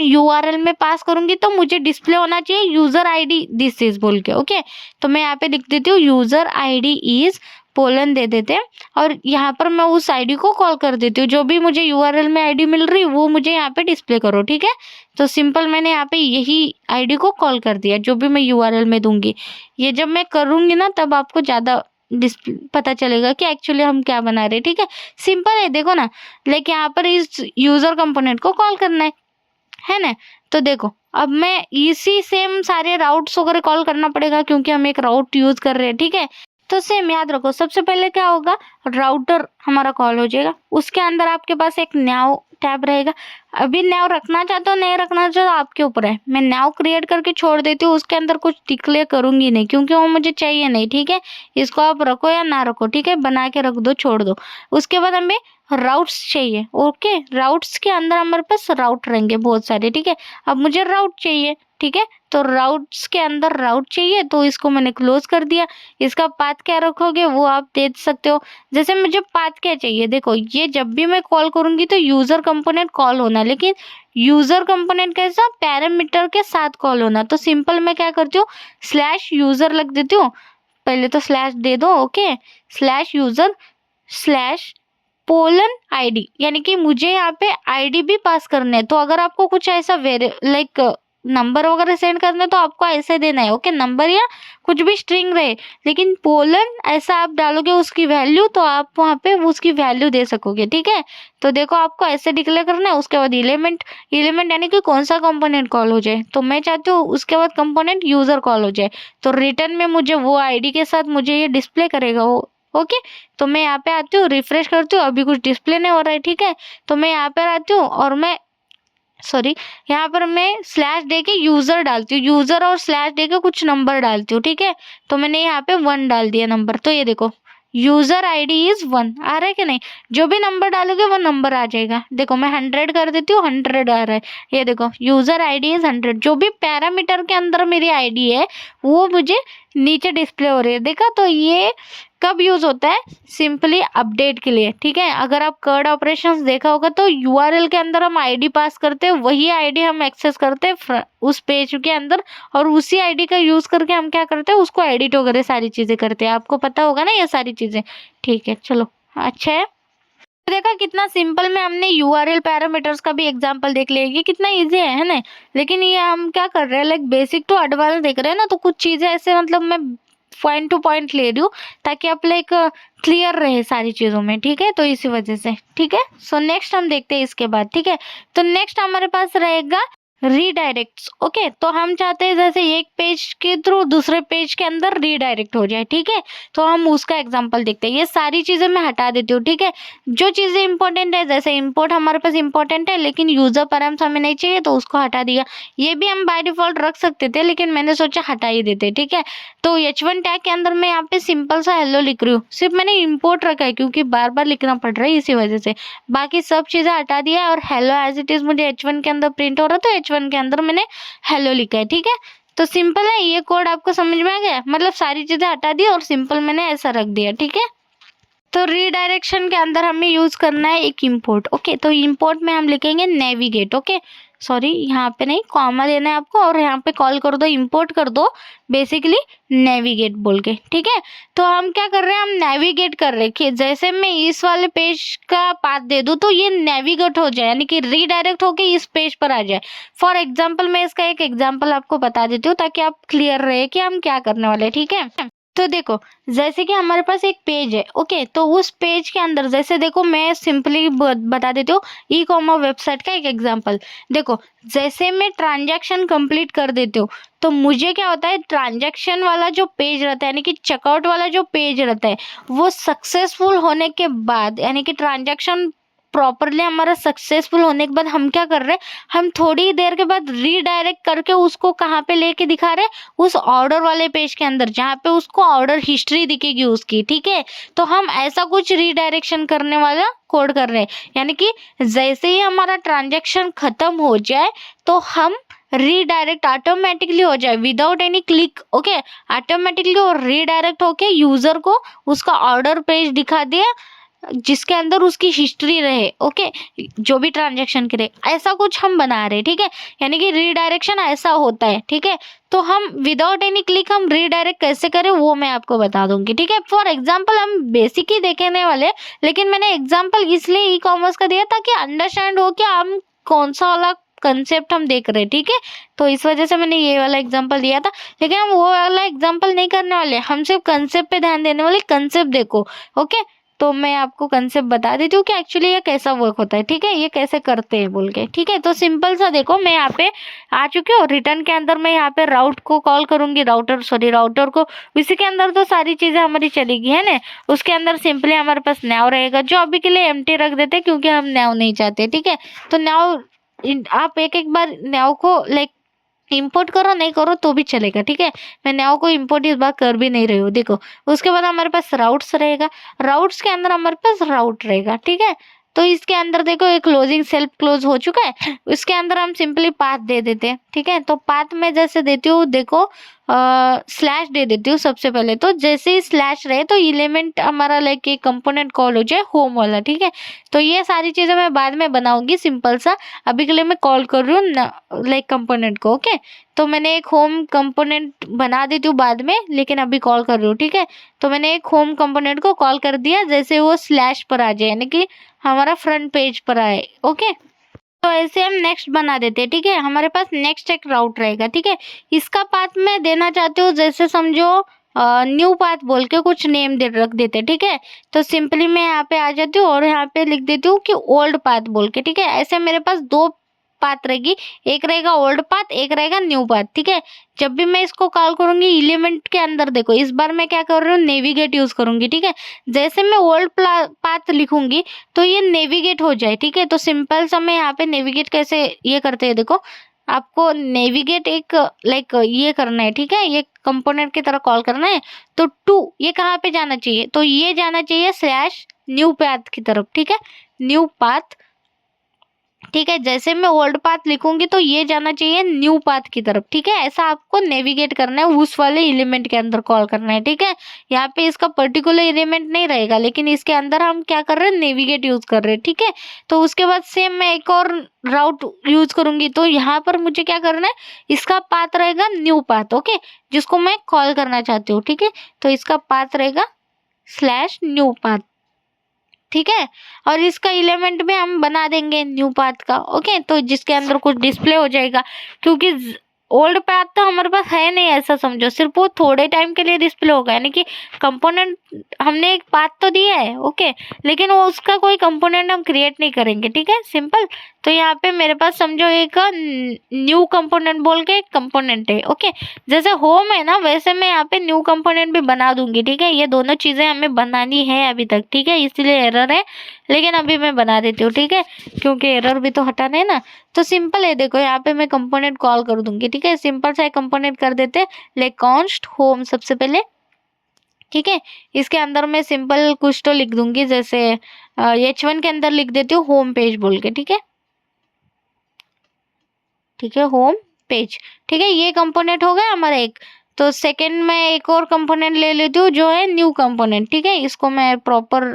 Speaker 2: URL में पास करूंगी तो मुझे डिस्प्ले होना चाहिए यूजर ID दिस इज बोल के। ओके, तो मैं यहाँ पे लिख देती हूँ यूजर ID इज पोलन दे देते हैं, और यहाँ पर मैं उस ID को कॉल कर देती हूँ, जो भी मुझे URL में ID मिल रही वो मुझे यहाँ पे डिस्प्ले करो, ठीक है। तो सिंपल मैंने यहाँ पे यही ID को कॉल कर दिया, जो भी मैं URL में दूंगी। ये जब मैं करूंगी ना तब आपको ज़्यादा डिस्प्ले पता चलेगा कि एक्चुअली हम क्या बना रहे हैं, ठीक है। सिंपल है, देखो ना, लेकिन यहाँ पर इस यूजर कंपोनेंट को कॉल करना है ना। तो देखो अब मैं इसी सेम सारे राउट्स वगैरह कॉल करना पड़ेगा क्योंकि हम एक राउट यूज कर रहे हैं, ठीक है। तो सेम याद रखो, सबसे पहले क्या होगा, राउटर हमारा कॉल हो जाएगा, उसके अंदर आपके पास एक न्याव टैब रहेगा। अभी न्याव रखना चाहते हो नहीं रखना चाहते हो आपके ऊपर है, मैं न्याव क्रिएट करके छोड़ देती हूँ, उसके अंदर कुछ डिक्लेयर करूंगी नहीं क्योंकि वो मुझे चाहिए नहीं, ठीक है। इसको आप रखो या ना रखो, ठीक है, बना के रख दो, छोड़ दो। उसके बाद हमें राउट्स चाहिए। ओके, राउट्स के अंदर हमारे पास राउट रहेंगे बहुत सारे, ठीक है। अब मुझे राउट चाहिए, ठीक है, तो राउट्स के अंदर राउट चाहिए, तो इसको मैंने क्लोज कर दिया। इसका पाथ क्या रखोगे वो आप दे सकते हो, जैसे मुझे पाथ क्या चाहिए, देखो ये जब भी मैं कॉल करूंगी तो यूजर कंपोनेंट कॉल होना, लेकिन यूजर कंपोनेंट कैसा, पैरामीटर के साथ कॉल होना। तो सिंपल मैं क्या करती हूँ, स्लैश यूजर लग देती हूँ, पहले तो स्लैश दे दो। Okay, slash user slash pollen ID, यानी कि मुझे यहाँ पे ID भी पास करने हैं। तो अगर आपको कुछ ऐसा लाइक नंबर वगैरह सेंड करना है तो आपको ऐसे देना है, ओके, नंबर या कुछ भी स्ट्रिंग रहे, लेकिन पोलन ऐसा आप डालोगे उसकी वैल्यू, तो आप वहाँ पे उसकी वैल्यू दे सकोगे, ठीक है। तो देखो आपको ऐसे डिक्लेयर करना है। उसके बाद एलिमेंट यानी कि कौन सा कंपोनेंट कॉल हो जाए, तो मैं चाहती हूँ उसके बाद कंपोनेंट यूजर कॉल हो जाए, तो रिटर्न में मुझे वो ID के साथ मुझे ये डिस्प्ले करेगा वो। ओके, तो मैं यहाँ पे आती हूँ, रिफ्रेश करती हूँ, अभी कुछ डिस्प्ले नहीं हो रहा है, ठीक है। तो मैं यहाँ पर आती हूँ और मैं यहाँ पर मैं स्लैश दे के यूजर डालती हूँ, यूजर और स्लैश दे के कुछ नंबर डालती हूँ, ठीक है। तो मैंने यहाँ पे 1 डाल दिया नंबर, तो ये देखो यूजर ID इज 1 आ रहा है कि नहीं, जो भी नंबर डालोगे वो नंबर आ जाएगा। देखो मैं 100 कर देती हूँ, 100 आ रहा है, ये देखो यूजर ID इज 100, जो भी पैरामीटर के अंदर मेरी ID है वो मुझे नीचे डिस्प्ले हो रही है, देखा। तो ये कब यूज होता है? सिंपली अपडेट के लिए, ठीक है। अगर आप कर्ड ऑपरेशंस देखा होगा तो यूआरएल के अंदर हम आईडी पास करते हैं, वही आईडी हम एक्सेस करते हैं उस पेज के अंदर, और उसी आईडी का यूज करके हम क्या करते हैं, उसको एडिट वगैरह सारी चीजें करते हैं। आपको पता होगा ना ये सारी चीजें, ठीक है। चलो अच्छा है, देखा कितना सिंपल में हमने यूआरएल पैरामीटर्स का भी एग्जांपल देख लिया, ये कितना इजी है ना। लेकिन ये हम क्या कर रहे हैं, लाइक बेसिक टू एडवांस देख रहे हैं ना, तो कुछ चीजें ऐसे मतलब मैं पॉइंट टू पॉइंट ले रही हूँ ताकि आप लाइक क्लियर रहे सारी चीजों में, ठीक है। तो इसी वजह से, ठीक है। सो नेक्स्ट हम देखते हैं इसके बाद, ठीक है। तो नेक्स्ट हमारे पास रहेगा रीडायरेक्ट्स, ओके। तो हम चाहते हैं जैसे एक पेज के थ्रू दूसरे पेज के अंदर रीडायरेक्ट हो जाए, ठीक है। तो हम उसका एग्जांपल देखते हैं। ये सारी चीजें मैं हटा देती हूँ, ठीक है। जो चीजें इंपॉर्टेंट है, जैसे इंपोर्ट हमारे पास इंपॉर्टेंट है लेकिन यूजर पैरामीटर्स हमें नहीं चाहिए तो उसको हटा दिया। ये भी हम बाय डिफॉल्ट रख सकते थे लेकिन मैंने सोचा हटा ही देते, ठीक है। तो H1 टैग के अंदर मैं यहाँ पे सिंपल सा हेलो लिख रही हूँ, सिर्फ मैंने इंपोर्ट रखा है क्योंकि बार बार लिखना पड़ रहा है इसी वजह से। बाकी सब चीजें हटा दिया और हेलो एज इट इज मुझे H1 के अंदर प्रिंट हो रहा है, तो H1 के अंदर मैंने हेलो लिखा है, ठीक है। तो सिंपल है, ये कोड आपको समझ में आ गया, मतलब सारी चीजें हटा दी और सिंपल मैंने ऐसा रख दिया, ठीक है। तो रीडायरेक्शन के अंदर हमें यूज करना है एक इंपोर्ट, ओके। तो इंपोर्ट में हम लिखेंगे नेविगेट, ओके। सॉरी, यहाँ पे नहीं, कॉमा लेना है आपको और यहाँ पे कॉल कर दो, इंपोर्ट कर दो बेसिकली नेविगेट बोल के, ठीक है। तो हम क्या कर रहे हैं, हम नेविगेट कर रहे हैं कि जैसे मैं इस वाले पेज का पाथ दे दूं तो ये नेविगेट हो जाए, यानी कि रीडायरेक्ट होके इस पेज पर आ जाए। फॉर एग्जाम्पल मैं इसका एक एग्जाम्पल आपको बता देती हूँ ताकि आप क्लियर रहे कि हम क्या करने वाले हैं, ठीक है। तो देखो, जैसे कि हमारे पास एक पेज है, ओके। तो उस पेज के अंदर जैसे देखो, मैं सिंपली बता देती हूँ ई कॉमर्स वेबसाइट का एक एग्जांपल। देखो, जैसे मैं ट्रांजैक्शन कंप्लीट कर देती हूँ तो मुझे क्या होता है, ट्रांजैक्शन वाला जो पेज रहता है यानी कि चेकआउट वाला जो पेज रहता है वो सक्सेसफुल होने के बाद, यानी कि ट्रांजैक्शन प्रॉपरली हमारा सक्सेसफुल होने के बाद हम क्या कर रहे हैं, हम थोड़ी देर के बाद रीडायरेक्ट करके उसको कहाँ पे लेके दिखा रहे हैं, उस ऑर्डर वाले पेज के अंदर जहाँ पे उसको ऑर्डर हिस्ट्री दिखेगी उसकी, ठीक है। तो हम ऐसा कुछ रीडायरेक्शन करने वाला कोड कर रहे हैं, यानी कि जैसे ही हमारा ट्रांजैक्शन खत्म हो जाए तो हम रीडायरेक्ट ऑटोमेटिकली हो जाए without any click, okay. Automatically और रीडायरेक्ट होके यूजर को उसका ऑर्डर पेज दिखा दिया जिसके अंदर उसकी हिस्ट्री रहे, ओके। जो भी ट्रांजैक्शन करे, ऐसा कुछ हम बना रहे हैं, ठीक है। यानी कि रीडायरेक्शन ऐसा होता है, ठीक है। तो हम विदाउट एनी क्लिक हम रीडायरेक्ट कैसे करें वो मैं आपको बता दूंगी, ठीक है। फॉर एग्जांपल हम बेसिक ही देखने वाले, लेकिन मैंने एग्जांपल इसलिए ई कॉमर्स का दिया ताकि अंडरस्टैंड हो कि हम कौन सा वाला कंसेप्ट हम देख रहे हैं, ठीक है। तो इस वजह से मैंने ये वाला एग्जांपल दिया था, लेकिन हम वो वाला एग्जांपल नहीं करने वाले, हम सिर्फ कंसेप्ट पे ध्यान देने वाले। कंसेप्ट देखो, ओके। तो मैं आपको कंसेप्ट बता देती हूँ कि एक्चुअली ये कैसा वर्क होता है, ठीक है, ये कैसे करते हैं बोल के, ठीक है। तो सिंपल सा देखो, मैं यहाँ पे आ चुकी हूँ। रिटर्न के अंदर मैं यहाँ पे राउट को कॉल करूंगी, राउटर को, इसी के अंदर तो सारी चीजें हमारी चलेगी, है ना। उसके अंदर सिंपली हमारे पास नैव रहेगा, जो अभी के लिए एम्प्टी रख देते हैं क्योंकि हम नैव नहीं चाहते, ठीक है। तो नैव आप एक बार नैव को लाइक इंपोर्ट करो, नहीं करो तो भी चलेगा, ठीक है। मैं नैव को इंपोर्ट इस बार कर भी नहीं रही हूँ, देखो। उसके बाद हमारे पास राउट्स रहेगा, राउट्स के अंदर हमारे पास राउट रहेगा, ठीक है। तो इसके अंदर देखो एक क्लोजिंग सेल्फ क्लोज हो चुका है, उसके अंदर हम सिंपली पाथ दे देते हैं, ठीक है। तो पाथ में जैसे देती हूँ, देखो स्लैश दे देती हूँ सबसे पहले। तो जैसे ही स्लैश रहे तो एलिमेंट हमारा लाइक एक कंपोनेंट कॉल हो जाए होम वाला, ठीक है। तो ये सारी चीजें मैं बाद में बनाऊंगी सिंपल सा, अभी के लिए मैं कॉल कर रही हूँ लाइक कंपोनेंट को, ओके। तो मैंने एक होम कंपोनेंट बना देती हूँ बाद में, लेकिन अभी कॉल कर रही हूँ, ठीक है। तो मैंने एक होम कंपोनेंट को कॉल कर दिया, जैसे वो स्लैश पर आ जाए यानी कि हमारा फ्रंट पेज पर आए, ओके। तो ऐसे हम नेक्स्ट बना देते हैं, ठीक है। हमारे पास नेक्स्ट एक राउट रहेगा, ठीक है। इसका पाथ मैं देना चाहती हूँ, जैसे समझो न्यू पाथ बोल के कुछ नेम रख देते, ठीक है। तो सिंपली मैं यहाँ पे आ जाती हूँ और यहाँ पे लिख देती हूँ कि ओल्ड पाथ बोल के, ठीक है। ऐसे मेरे पास दो पाथ रहेगी, एक रहेगा ओल्ड पाथ, एक रहेगा न्यू पाथ, ठीक है। जब भी मैं इसको कॉल करूंगी एलिमेंट के अंदर, देखो इस बार मैं क्या कर रही हूँ, नेविगेट यूज करूंगी, ठीक है। जैसे मैं ओल्ड पाथ लिखूंगी तो ये नेविगेट हो जाए, ठीक है। तो सिंपल सा मैं यहाँ पे नेविगेट कैसे ये करते हैं, देखो आपको नेविगेट एक लाइक ये करना है, ठीक है। ये कंपोनेंट की तरह कॉल करना है। तो टू ये कहाँ पे जाना चाहिए, तो ये जाना चाहिए स्लैश न्यू पाथ की तरफ, ठीक है। न्यू पाथ ठीक है। जैसे मैं ओल्ड पाथ लिखूंगी तो ये जाना चाहिए न्यू पाथ की तरफ, ठीक है। ऐसा आपको नेविगेट करना है, उस वाले एलिमेंट के अंदर कॉल करना है, ठीक है। यहाँ पे इसका पर्टिकुलर एलिमेंट नहीं रहेगा, लेकिन इसके अंदर हम क्या कर रहे हैं, नेविगेट यूज कर रहे हैं, ठीक है। तो उसके बाद सेम मैं एक और राउट यूज करूंगी, तो यहाँ पर मुझे क्या करना है, इसका पाथ रहेगा न्यू पाथ, ओके, जिसको मैं कॉल करना चाहती हूँ, ठीक है। तो इसका पाथ रहेगा स्लैश न्यू पाथ, ठीक है। और इसका एलिमेंट भी हम बना देंगे न्यू पाथ का, ओके, तो जिसके अंदर कुछ डिस्प्ले हो जाएगा, क्योंकि ओल्ड पाथ तो हमारे पास है नहीं, ऐसा समझो, सिर्फ वो थोड़े टाइम के लिए डिस्प्ले होगा, यानी कि कंपोनेंट हमने एक पाथ तो दिया है, ओके, लेकिन वो उसका कोई कंपोनेंट हम क्रिएट नहीं करेंगे, ठीक है, सिंपल। तो यहाँ पे मेरे पास समझो एक न्यू कंपोनेंट बोल के एक कंपोनेंट है, ओके। जैसे होम है ना, वैसे मैं यहाँ पे न्यू कंपोनेंट भी बना दूंगी, ठीक है। ये दोनों चीजें हमें बनानी है अभी तक, ठीक है, इसलिए एरर है, लेकिन अभी मैं बना देती हूँ, ठीक है, क्योंकि एरर भी तो हटाना है ना। तो सिंपल है, देखो यहाँ पे मैं कंपोनेंट कॉल कर दूंगी, ठीक है। सिंपल सा कंपोनेंट कर देते हैं, लाइक कॉन्स्ट होम सबसे पहले, ठीक है। इसके अंदर मैं सिंपल कुछ तो लिख दूंगी, जैसे H1 के अंदर लिख देती हूँ होम पेज बोल के, ठीक है, ठीक है, होम पेज, ठीक है। ये कंपोनेंट हो गया हमारा एक। तो सेकंड में एक और कंपोनेंट ले लेती हूँ जो है न्यू कंपोनेंट, ठीक है। इसको मैं प्रॉपर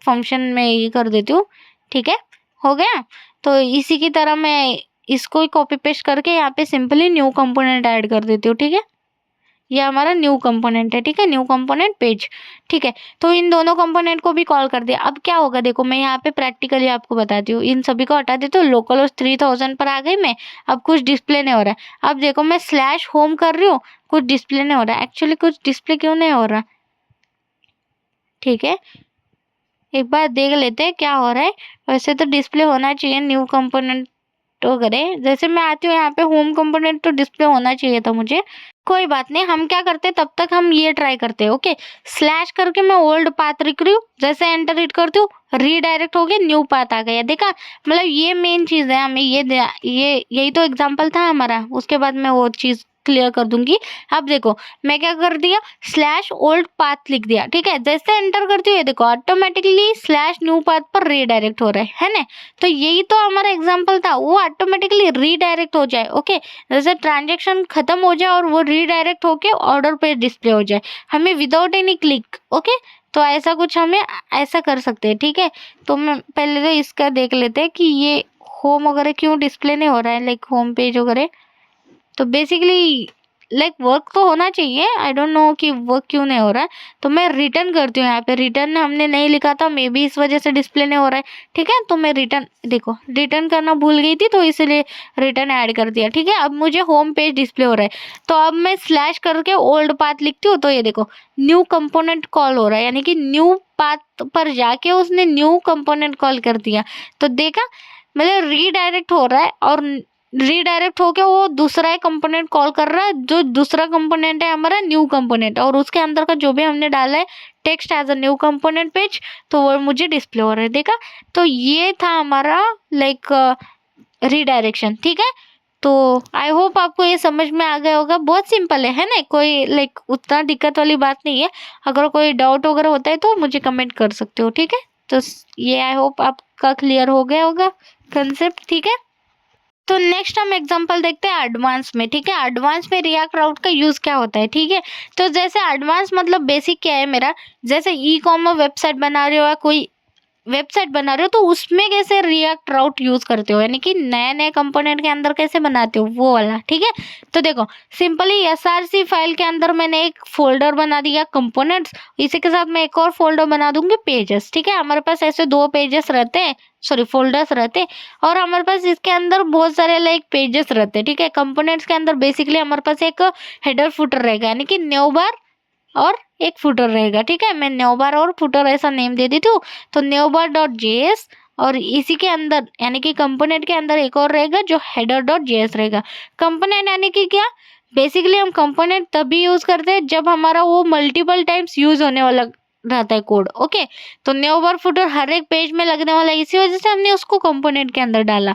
Speaker 2: फंक्शन में ये कर देती हूँ, ठीक है, हो गया। तो इसी की तरह मैं इसको ही कॉपी पेस्ट करके यहाँ पे सिंपली न्यू कंपोनेंट ऐड कर देती हूँ, ठीक है। ये हमारा न्यू कंपोनेंट है, ठीक है, न्यू कंपोनेंट पेज, ठीक है। तो इन दोनों कंपोनेंट को भी कॉल कर दिया। अब क्या होगा, देखो मैं यहाँ पे प्रैक्टिकली आपको बताती हूँ, इन सभी को हटा देती हूँ, लोकल होस्ट 3000 पर आ गई मैं। अब कुछ डिस्प्ले नहीं हो रहा है। अब देखो मैं स्लैश होम कर रही हूँ, कुछ डिस्प्ले नहीं हो रहा है। एक्चुअली कुछ डिस्प्ले क्यों नहीं हो रहा, ठीक है, एक बार देख लेते हैं क्या हो रहा है। वैसे तो डिस्प्ले होना चाहिए न्यू कंपोनेंट वगैरह। जैसे मैं आती हूँ यहाँ पे होम कंपोनेंट तो डिस्प्ले होना चाहिए था मुझे, कोई बात नहीं। हम क्या करते हैं, तब तक हम ये ट्राई करते हैं, ओके। स्लैश करके मैं ओल्ड पाथ लिख रही हूँ, जैसे एंटर हिट करती हूँ, रीडायरेक्ट हो गया, न्यू पाथ आ गया, देखा। मतलब ये मेन चीज है, हमें ये यही तो एग्जाम्पल था हमारा। उसके बाद मैं वो चीज क्लियर कर दूंगी। अब देखो मैं क्या कर दिया, स्लैश ओल्ड पाथ लिख दिया, ठीक है। जैसे एंटर करती हूँ, ये देखो ऑटोमेटिकली स्लैश न्यू पाथ पर रीडायरेक्ट हो रहा है ना। तो यही तो हमारा एग्जाम्पल था, वो ऑटोमेटिकली रीडायरेक्ट हो जाए, ओके। जैसे ट्रांजेक्शन खत्म हो जाए और वो रीडायरेक्ट होके ऑर्डर पे डिस्प्ले हो जाए, हमें विदाउट एनी क्लिक, ओके। तो ऐसा कुछ हमें ऐसा कर सकते हैं, ठीक है। तो मैं पहले तो इसका देख लेते हैं कि ये होम वगैरह क्यों डिस्प्ले नहीं हो रहा है, लाइक होम पेज वगैरह। तो बेसिकली लाइक वर्क तो होना चाहिए, आई डोंट नो कि वर्क क्यों नहीं हो रहा है। तो मैं रिटर्न करती हूँ, यहाँ पे रिटर्न हमने नहीं लिखा था, मे बी इस वजह से डिस्प्ले नहीं हो रहा है, ठीक है। तो मैं रिटर्न, देखो रिटर्न करना भूल गई थी, तो इसलिए रिटर्न ऐड कर दिया, ठीक है। अब मुझे होम पेज डिस्प्ले हो रहा है। तो अब मैं स्लैश करके ओल्ड पाथ लिखती हूँ, तो ये देखो न्यू कंपोनेंट कॉल हो रहा है, यानी कि न्यू पाथ पर जाके उसने न्यू कंपोनेंट कॉल कर दिया। तो देखा, मतलब रीडायरेक्ट हो रहा है, और रीडायरेक्ट होके वो दूसरा कंपोनेंट कॉल कर रहा है, जो दूसरा कंपोनेंट है हमारा न्यू कंपोनेंट, और उसके अंदर का जो भी हमने डाला है text as a new component page, तो वो मुझे डिस्प्ले हो रहा है, देखा। तो ये था हमारा लाइक रीडायरेक्शन, ठीक है। तो आई होप आपको ये समझ में आ गया होगा, बहुत सिंपल है ना, कोई लाइक उतना दिक्कत वाली बात नहीं है। अगर कोई डाउट वगैरह होता है तो मुझे कमेंट कर सकते हो, ठीक है। तो ये आई होप आपका क्लियर हो गया होगा कंसेप्ट, ठीक है। तो नेक्स्ट हम एग्जांपल देखते हैं एडवांस में, ठीक है। एडवांस में रिएक्ट राउट का यूज क्या होता है, ठीक है। तो जैसे एडवांस मतलब बेसिक क्या है मेरा, जैसे ई कॉमर्स वेबसाइट बना रहे हो या कोई वेबसाइट बना रहे हो, तो उसमें कैसे रिएक्ट राउट यूज करते हो, यानी कि नए नए कंपोनेंट के अंदर कैसे बनाते हो, वो वाला, ठीक है। तो देखो सिंपली एसआरसी फाइल के अंदर मैंने एक फोल्डर बना दिया कंपोनेंट्स, इसी के साथ मैं एक और फोल्डर बना दूंगी पेजेस, ठीक है। हमारे पास ऐसे दो पेजेस रहते हैं, सॉरी फोल्डर्स रहते हैं, और हमारे पास इसके अंदर बहुत सारे लाइक पेजेस रहते हैं, ठीक है। कंपोनेंट्स के अंदर बेसिकली हमारे पास एक हेडर फुटर रहेगा, यानी कि न्यू बार और एक फुटर रहेगा, ठीक है। मैं न्यू बार और फुटर ऐसा नेम दे देती हूँ। तो न्यू बार डॉट जेएस, और इसी के अंदर यानी कि कंपोनेंट के अंदर एक और रहेगा जो हेडर डॉट जेएस रहेगा। कंपोनेंट यानी कि क्या, बेसिकली हम कंपोनेंट तभी यूज करते हैं जब हमारा वो मल्टीपल टाइम्स यूज होने वाला रहता है कोड, ओके। तो न्यू बार फुटर हर एक पेज में लगने वाला है, इसी वजह से हमने उसको कंपोनेंट के अंदर डाला।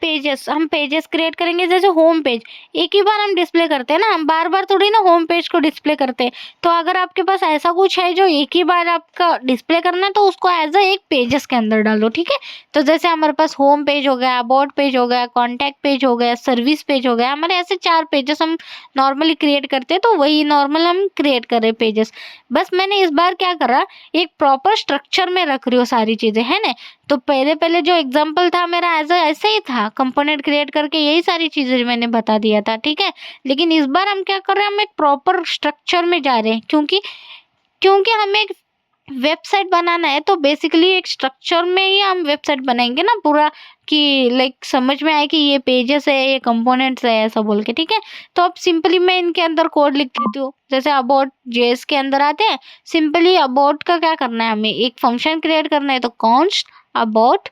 Speaker 2: पेजेस, हम पेजेस क्रिएट करेंगे जैसे होम पेज, एक ही बार हम डिस्प्ले करते हैं ना, हम बार बार थोड़ी ना होम पेज को डिस्प्ले करते हैं। तो अगर आपके पास ऐसा कुछ है जो एक ही बार आपका डिस्प्ले करना है तो उसको एज अ एक पेजेस के अंदर डालो, ठीक है। तो जैसे हमारे पास होम पेज हो गया, अबाउट पेज हो गया, कॉन्टैक्ट पेज हो गया, सर्विस पेज हो गया, हमारे ऐसे 4 पेजेस हम नॉर्मली क्रिएट करते हैं, तो वही नॉर्मल हम क्रिएट कर रहे पेजेस। बस मैंने इस बार क्या करा, एक प्रॉपर स्ट्रक्चर में रख रही हूँ सारी चीजें, है ना। तो पहले पहले जो एग्जाम्पल था मेरा एज ऐसे ही था, कंपोनेंट क्रिएट करके यही सारी चीजें मैंने बता दिया था, ठीक है। लेकिन इस बार हम क्या कर रहे हैं, हम एक प्रॉपर स्ट्रक्चर में जा रहे हैं, क्योंकि क्योंकि हमें एक वेबसाइट बनाना है, तो बेसिकली एक स्ट्रक्चर में ही हम वेबसाइट बनाएंगे ना पूरा, कि लाइक समझ में आए कि ये पेजेस है, ये कंपोनेंट्स है, ऐसा बोल के, ठीक है। तो अब सिंपली मैं इनके अंदर कोड लिख देती हूँ। जैसे अबाउट जेएस के अंदर आते हैं, सिंपली अबाउट का क्या करना है, हमें एक फंक्शन क्रिएट करना है, तो कॉन्स्ट अबाउट,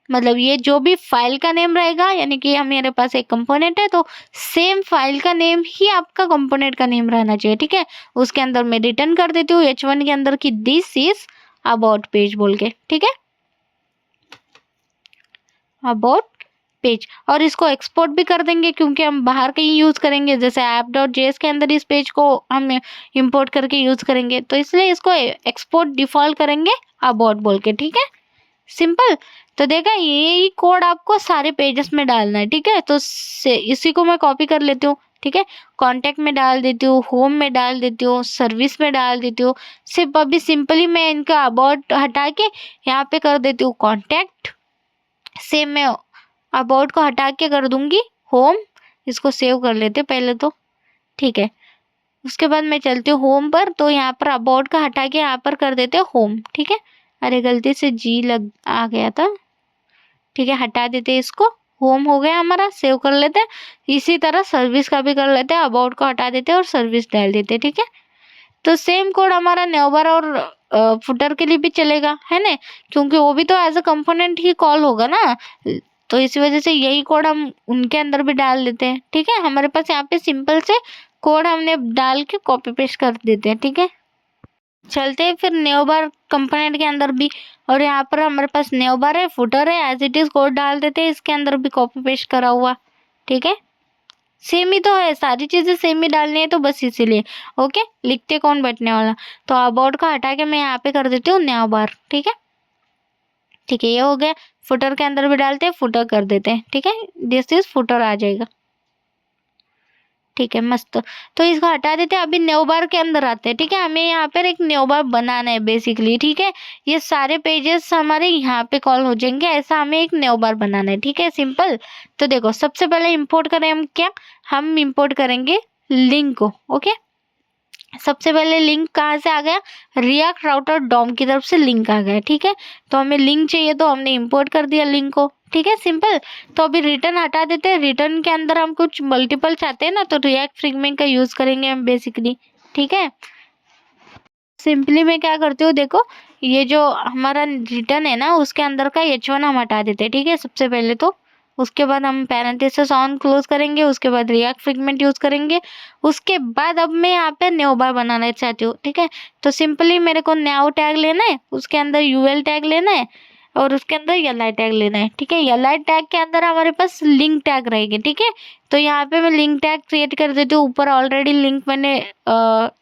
Speaker 2: मतलब ये जो भी फाइल का नेम रहेगा, यानी कि मेरे पास एक कंपोनेंट है तो सेम फाइल का नेम ही आपका कंपोनेंट का नेम रहना चाहिए, ठीक है। उसके अंदर मैं रिटर्न कर देती हूँ h1 के अंदर की दिस इज अबाउट पेज बोल के, ठीक है, अबाउट पेज। और इसको एक्सपोर्ट भी कर देंगे क्योंकि हम बाहर कहीं यूज करेंगे, जैसे app.js के अंदर इस पेज को हम इंपोर्ट करके यूज करेंगे, तो इसलिए इसको एक्सपोर्ट डिफॉल्ट करेंगे अबाउट बोल के, ठीक है, सिंपल। तो देखा, यही कोड आपको सारे पेजेस में डालना है, ठीक है। तो इसी को मैं कॉपी कर लेती हूँ, ठीक है, कॉन्टैक्ट में डाल देती हूँ, होम में डाल देती हूँ, सर्विस में डाल देती हूँ। सिर्फ अभी सिंपली मैं इनका अबाउट हटा के यहाँ पे कर देती हूँ कॉन्टैक्ट, सेम मैं अबाउट को हटा के कर दूंगी होम। इसको सेव कर लेते पहले तो, ठीक है। उसके बाद मैं चलती हूँ होम पर, तो यहाँ पर अबाउट का हटा के यहाँ पर कर देते होम, ठीक है। अरे गलती से जी लग आ गया था, ठीक है, हटा देते इसको, होम हो गया हमारा, सेव कर लेते हैं। इसी तरह सर्विस का भी कर लेते हैं, अबाउट को हटा देते और सर्विस डाल देते, ठीक है। तो सेम कोड हमारा न्यूबर और फुटर के लिए भी चलेगा, है ना, क्योंकि वो भी तो एज अ कंपोनेंट ही कॉल होगा ना, तो इसी वजह से यही कोड हम उनके अंदर भी डाल देते हैं, ठीक है। हमारे पास यहाँ पे सिंपल से कोड हमने डाल के कॉपी पेस्ट कर देते हैं, ठीक है। चलते हैं फिर न्यूबार कंपोनेंट के अंदर भी, और यहाँ पर हमारे पास न्यूबार है, फुटर है, एज इट इज कोड डाल देते हैं इसके अंदर भी कॉपी पेस्ट करा हुआ, ठीक है। सेम ही तो है, सारी चीजें सेम ही डालनी है, तो बस इसीलिए ओके, लिखते कौन बैठने वाला। तो अबाउट का हटा के मैं यहाँ पे कर देती हूँ न्यूबार, ठीक है, ठीक है, ये हो गया। फुटर के अंदर भी डालते हैं, फुटर कर देते हैं, ठीक है, दिस इज फुटर आ जाएगा, ठीक है, मस्त। तो इसको हटा देते हैं, अभी न्यू बार के अंदर आते हैं, ठीक है। हमें यहाँ पर एक न्यू बार बनाना है बेसिकली, ठीक है। ये सारे पेजेस हमारे यहाँ पे कॉल हो जाएंगे, ऐसा हमें एक न्यू बार बनाना है, ठीक है, सिंपल। तो देखो, सबसे पहले इंपोर्ट करें हम क्या, हम इंपोर्ट करेंगे लिंक को, ओके। सबसे पहले लिंक कहाँ से आ गया, रिएक्ट राउटर डॉम की तरफ से लिंक आ गया, ठीक है। तो हमें लिंक चाहिए तो हमने इंपोर्ट कर दिया लिंक को, ठीक है, सिंपल। तो अभी रिटर्न हटा देते हैं, रिटर्न के अंदर हम कुछ मल्टीपल चाहते हैं ना, तो रिएक्ट फ्रेगमेंट का यूज करेंगे हम बेसिकली, ठीक है। सिंपली मैं क्या करती हूँ, देखो, ये जो हमारा रिटर्न है ना, उसके अंदर का h1 हम हटा देते हैं, ठीक है, सबसे पहले तो। उसके बाद हम पैरेंथेसिस ऑन क्लोज करेंगे, उसके बाद रिएक्ट फ्रेगमेंट यूज करेंगे। उसके बाद अब मैं यहाँ पे न्यू बार बनाना चाहती हूँ, ठीक है। तो सिंपली मेरे को न्यू टैग लेना है, उसके अंदर यूएल टैग लेना है, और उसके अंदर एल टैग लेना है, ठीक है। एल टैग के अंदर हमारे पास लिंक टैग रहेगी, ठीक है। तो यहाँ पे मैं लिंक टैग क्रिएट कर देती हूँ, ऊपर ऑलरेडी लिंक मैंने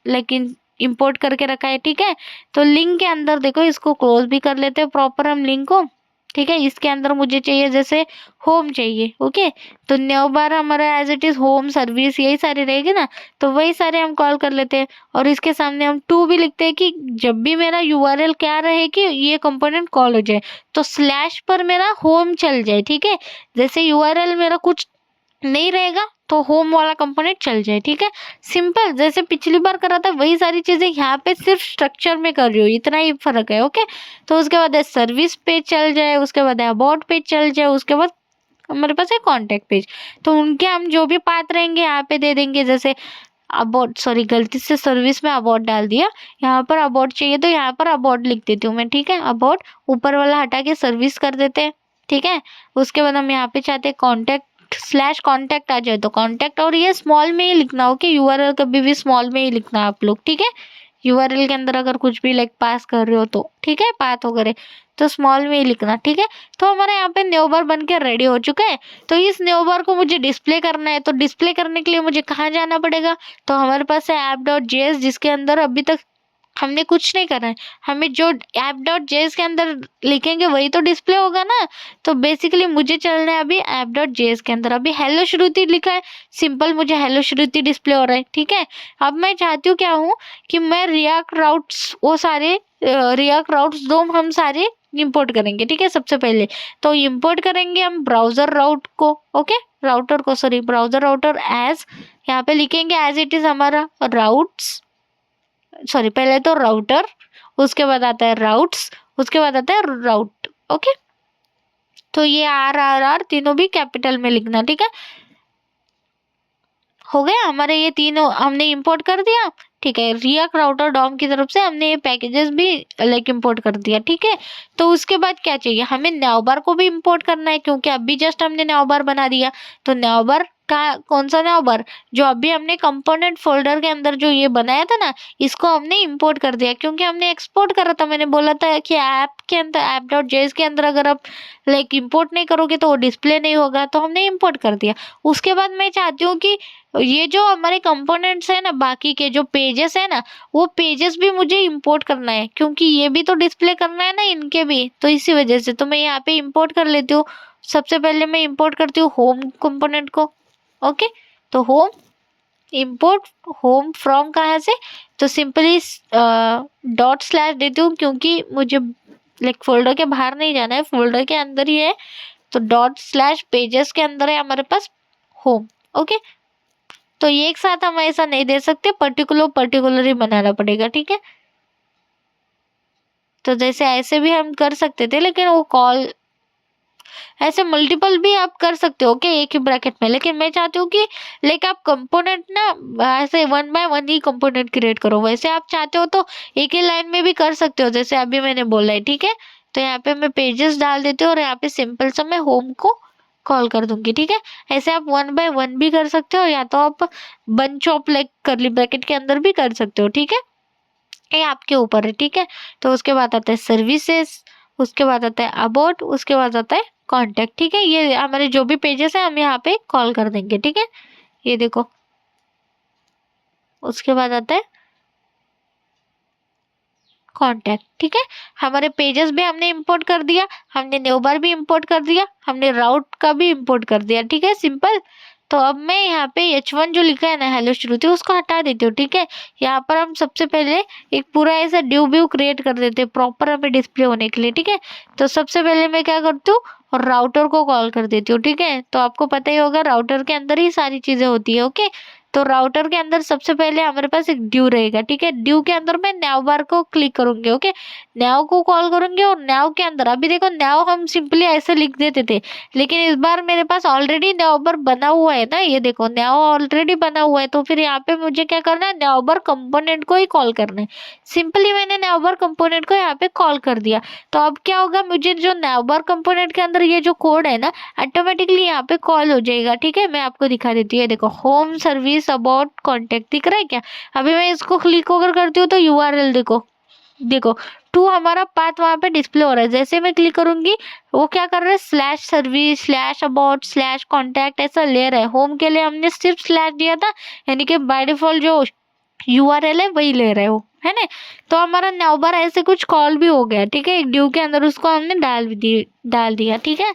Speaker 2: लेकिन इंपोर्ट करके रखा है, ठीक है। तो लिंक के अंदर देखो, इसको क्लोज भी कर लेते हैं प्रॉपर हम लिंक को, ठीक है। इसके अंदर मुझे चाहिए जैसे होम चाहिए, ओके। तो न्यू बार हमारा as it is home service यही सारी रहेगी ना, तो वही सारे हम कॉल कर लेते हैं। और इसके सामने हम टू भी लिखते हैं कि जब भी मेरा यूआरएल क्या रहे कि ये कंपोनेंट कॉल हो जाए, तो स्लैश पर मेरा होम चल जाए, ठीक है। जैसे यूआरएल मेरा कुछ नहीं रहेगा तो होम वाला कंपोनेंट चल जाए, ठीक है, सिंपल। जैसे पिछली बार करा था वही सारी चीजें यहाँ पे सिर्फ स्ट्रक्चर में कर रही हूँ, इतना ही फर्क है, ओके। तो उसके बाद है सर्विस पेज चल जाए, उसके बाद है अबाउट पेज चल जाए, उसके बाद हमारे पास है कॉन्टैक्ट पेज। तो उनके हम जो भी पाथ रहेंगे यहाँ पे दे देंगे, जैसे अबाउट, सॉरी गलती से सर्विस में अबाउट डाल दिया, यहाँ पर अबाउट चाहिए तो यहाँ पर अबाउट लिख देती हूँ मैं, ठीक है। अबाउट ऊपर वाला हटा के सर्विस कर देते हैं, ठीक है। उसके बाद हम यहाँ पे चाहते हैं कॉन्टैक्ट स्लैश कॉन्टैक्ट आ जाए तो कॉन्टैक्ट, और ये स्मॉल में ही लिखना हो कि यूआरएल कभी भी स्मॉल में ही लिखना आप लोग, ठीक है। यूआरएल के अंदर अगर कुछ भी लाइक पास कर रहे हो तो ठीक है, पाथ वगैरह तो स्मॉल में ही लिखना, ठीक है। तो हमारे यहाँ पे न्यू बार बन के रेडी हो चुका है। तो इस न्यू बार को मुझे डिस्प्ले करना है, तो डिस्प्ले करने के लिए मुझे कहाँ जाना पड़ेगा, तो हमारे पास है app.js, जिसके अंदर अभी तक हमने कुछ नहीं करा है। हमें जो app.js के अंदर लिखेंगे वही तो डिस्प्ले होगा ना। तो बेसिकली मुझे चलना है अभी app.js के अंदर। अभी हेलो श्रुति लिखा है, सिंपल मुझे हेलो श्रुति डिस्प्ले हो रहा है, ठीक है। अब मैं चाहती हूँ क्या हूँ कि मैं रिएक्ट राउट्स, वो सारे रिएक्ट राउट्स दो हम सारे इंपोर्ट करेंगे, ठीक है। सबसे पहले तो इंपोर्ट करेंगे हम ब्राउजर राउट को, ओके, राउटर को, सॉरी ब्राउजर राउटर एज, यहाँ पे लिखेंगे एज इट इज हमारा राउट्स, सॉरी पहले तो राउटर, उसके बाद आता है राउट्स, उसके बाद आता है राउट, ओके। तो ये आर तीनों भी कैपिटल में लिखना, ठीक है। हो गया हमारे ये तीनों हमने इंपोर्ट कर दिया, ठीक है। रिएक्ट राउटर डॉम की तरफ से हमने ये पैकेजेस भी लाइक इंपोर्ट कर दिया, ठीक है। तो उसके बाद क्या चाहिए, हमें न्यू को भी इंपोर्ट करना है, क्योंकि अभी जस्ट हमने न्यू बना दिया। तो न्यू का कौन सा न्यू जो अभी हमने कंपोनेंट फोल्डर के अंदर जो ये बनाया था ना, इसको हमने इंपोर्ट कर दिया, क्योंकि हमने एक्सपोर्ट करा था। मैंने बोला था कि ऐप के अंदर app.js के अंदर अगर आप लाइक इंपोर्ट नहीं करोगे तो वो डिस्प्ले नहीं होगा, तो हमने इंपोर्ट कर दिया। उसके बाद मैं चाहती हूँ कि ये जो हमारे कंपोनेंट्स है ना, बाकी के जो पेजेस है ना, वो पेजेस भी मुझे इंपोर्ट करना है, क्योंकि ये भी तो डिस्प्ले करना है ना इनके भी। तो इसी वजह से तो मैं यहाँ पे इंपोर्ट कर लेती हूँ। सबसे पहले मैं इंपोर्ट करती हूँ होम कंपोनेंट को, ओके। तो होम इंपोर्ट होम फ्रॉम कहाँ से, तो सिंपली डॉट स्लैश देती हूँ, क्योंकि मुझे लाइक फोल्डर के बाहर नहीं जाना है, फोल्डर के अंदर ही है। तो डॉट स्लैश पेजेस के अंदर है हमारे पास होम, ओके। तो ये एक साथ हम ऐसा नहीं दे सकते, पर्टिकुलर ही बनाना पड़ेगा, ठीक है। तो जैसे ऐसे भी हम कर सकते थे, लेकिन वो कॉल ऐसे मल्टीपल भी आप कर सकते हो, ओके, एक ही ब्रैकेट में। लेकिन मैं चाहती हूँ कि लाइक आप कंपोनेंट ना ऐसे 1 बाय 1 ही कंपोनेंट क्रिएट करो। वैसे आप चाहते हो तो एक ही लाइन में भी कर सकते हो, जैसे अभी मैंने बोला है, ठीक है। तो यहाँ पे मैं पेजेस डाल देती हूँ और यहाँ पे सिंपल सा मैं होम को कॉल कर दूंगी, ठीक है। ऐसे आप 1 बाय 1 भी कर सकते हो, या तो आप बंच ऑफ लाइक करली ब्रैकेट के अंदर भी कर सकते हो, ठीक है। ये आपके ऊपर है, ठीक है। तो उसके बाद आता है सर्विसेज, उसके बाद आता है अबाउट, उसके बाद आता है कॉन्टैक्ट, ठीक है। ये हमारे जो भी पेजेस है हम यहाँ पे कॉल कर देंगे, ठीक है। ये देखो, उसके बाद आता है कॉन्टैक्ट, ठीक है। हमारे पेजेस भी हमने इंपोर्ट कर दिया, हमने न्यू बार भी इंपोर्ट कर दिया, हमने राउट का भी इंपोर्ट कर दिया, ठीक है, सिंपल। तो अब मैं यहाँ पे H1 जो लिखा है ना हेलो श्रुति, उसको हटा देती हूँ, ठीक है। यहाँ पर हम सबसे पहले एक पूरा ऐसा ड्यू व्यू क्रिएट कर देते हैं प्रॉपर हमें डिस्प्ले होने के लिए, ठीक है। तो सबसे पहले मैं क्या करती हूँ, राउटर को कॉल कर देती हूँ, ठीक है। तो आपको पता ही होगा राउटर के अंदर ही सारी चीजें होती है, ओके। तो राउटर के अंदर सबसे पहले हमारे पास एक ड्यू रहेगा, ठीक है। ड्यू के अंदर मैं न्यू बार को क्लिक करूंगी, ओके। न्यू को कॉल करूंगी और न्यू के अंदर अभी देखो न्यू हम सिंपली ऐसे लिख देते थे, लेकिन इस बार मेरे पास ऑलरेडी न्यू बार बना हुआ है ना, ये देखो न्यू ऑलरेडी बना हुआ है। तो फिर यहाँ पे मुझे क्या करना है, न्यू बार कंपोनेंट को ही कॉल करना है। सिंपली मैंने न्यू बार कंपोनेंट को यहाँ पे कॉल कर दिया। तो अब क्या होगा, मुझे जो न्यू बार कंपोनेंट के अंदर ये जो कोड है ना, ऑटोमेटिकली यहाँ पे कॉल हो जाएगा, ठीक है। मैं आपको दिखा देती हूँ, देखो होम सर्विस अबाउट कॉन्टेक्ट दिख रहा है क्या। अभी मैं इसको क्लिक ओवर करती हूँ तो यूआरएल देखो, देखो टू हमारा पाथ वहां पे डिस्प्ले हो रहा है। जैसे मैं क्लिक करूंगी वो क्या कर रहा है, slash service slash about slash contact ऐसा ले रहा है। होम के लिए हमने सिर्फ स्लैश दिया था, यानी कि बाय डिफॉल्ट जो यूआरएल है वही ले रहा है वो, है ना। तो हमारा न्यू बार ऐसे कुछ कॉल भी हो गया, ठीक है। एक ड्यू के अंदर उसको हमने डाल दिया, ठीक है।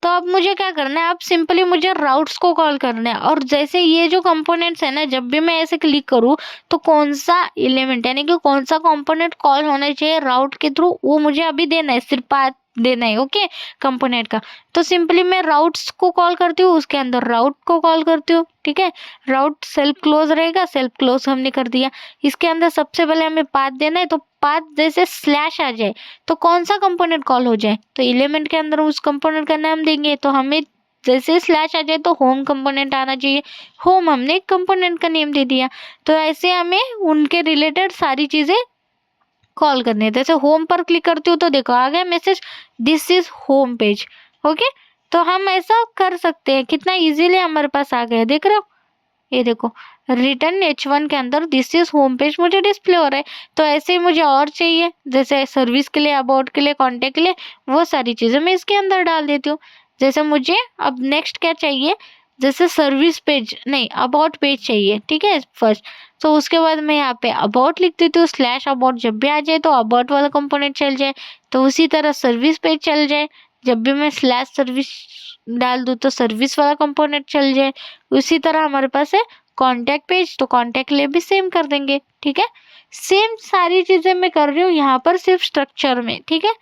Speaker 2: तो अब मुझे क्या करना है, अब सिंपली मुझे राउट्स को कॉल करना है। और जैसे ये जो कंपोनेंट्स है ना, जब भी मैं ऐसे क्लिक करूँ तो कौन सा एलिमेंट यानी कि कौन सा कंपोनेंट कॉल होना चाहिए राउट के थ्रू, वो मुझे अभी देना है, सिर्फ पाथ देना है, ओके, कंपोनेंट का। तो सिंपली मैं राउट्स को कॉल करती हूँ, उसके अंदर राउट को कॉल करती हूँ, ठीक है। राउट सेल्फ क्लोज रहेगा, सेल्फ क्लोज हमने कर दिया। इसके अंदर सबसे पहले हमें पाथ देना है, तो पाथ जैसे स्लैश आ जाए तो कौन सा कंपोनेंट कॉल हो जाए, तो एलिमेंट के अंदर उस कंपोनेंट का नाम देंगे। तो हमें जैसे स्लैश आ जाए तो होम कंपोनेंट आना चाहिए, होम हमने एक कंपोनेंट का नेम दे दिया। तो ऐसे हमें उनके रिलेटेड सारी चीजें कॉल करनी है। जैसे होम पर क्लिक करती हूँ तो देखो आ गया message, this is home page, okay. तो हम ऐसा कर सकते हैं, कितना इजीली हमारे पास आ गया, देख रहे हो। ये देखो रिटर्न H1 के अंदर दिस इज होम पेज मुझे डिस्प्ले हो रहा है। तो ऐसे ही मुझे और चाहिए, जैसे सर्विस के लिए, अबाउट के लिए, कॉन्टेक्ट के लिए, वो सारी चीज़ें मैं इसके अंदर डाल देती हूँ। जैसे मुझे अब नेक्स्ट क्या चाहिए, जैसे सर्विस पेज नहीं अबाउट पेज चाहिए, ठीक है फर्स्ट। तो उसके बाद मैं यहाँ पे अबाउट लिख देती हूँ, स्लैश अबाउट जब भी आ जाए तो अबाउट वाला कंपोनेंट चल जाए। तो उसी तरह सर्विस पेज चल जाए, जब भी मैं स्लैश सर्विस डाल दूँ तो सर्विस वाला कंपोनेंट चल जाए। उसी तरह हमारे पास है कॉन्टैक्ट पेज, तो कॉन्टैक्ट लिए भी सेम कर देंगे, ठीक है। सेम सारी चीज़ें मैं कर रही हूँ यहाँ पर सिर्फ स्ट्रक्चर में, ठीक है।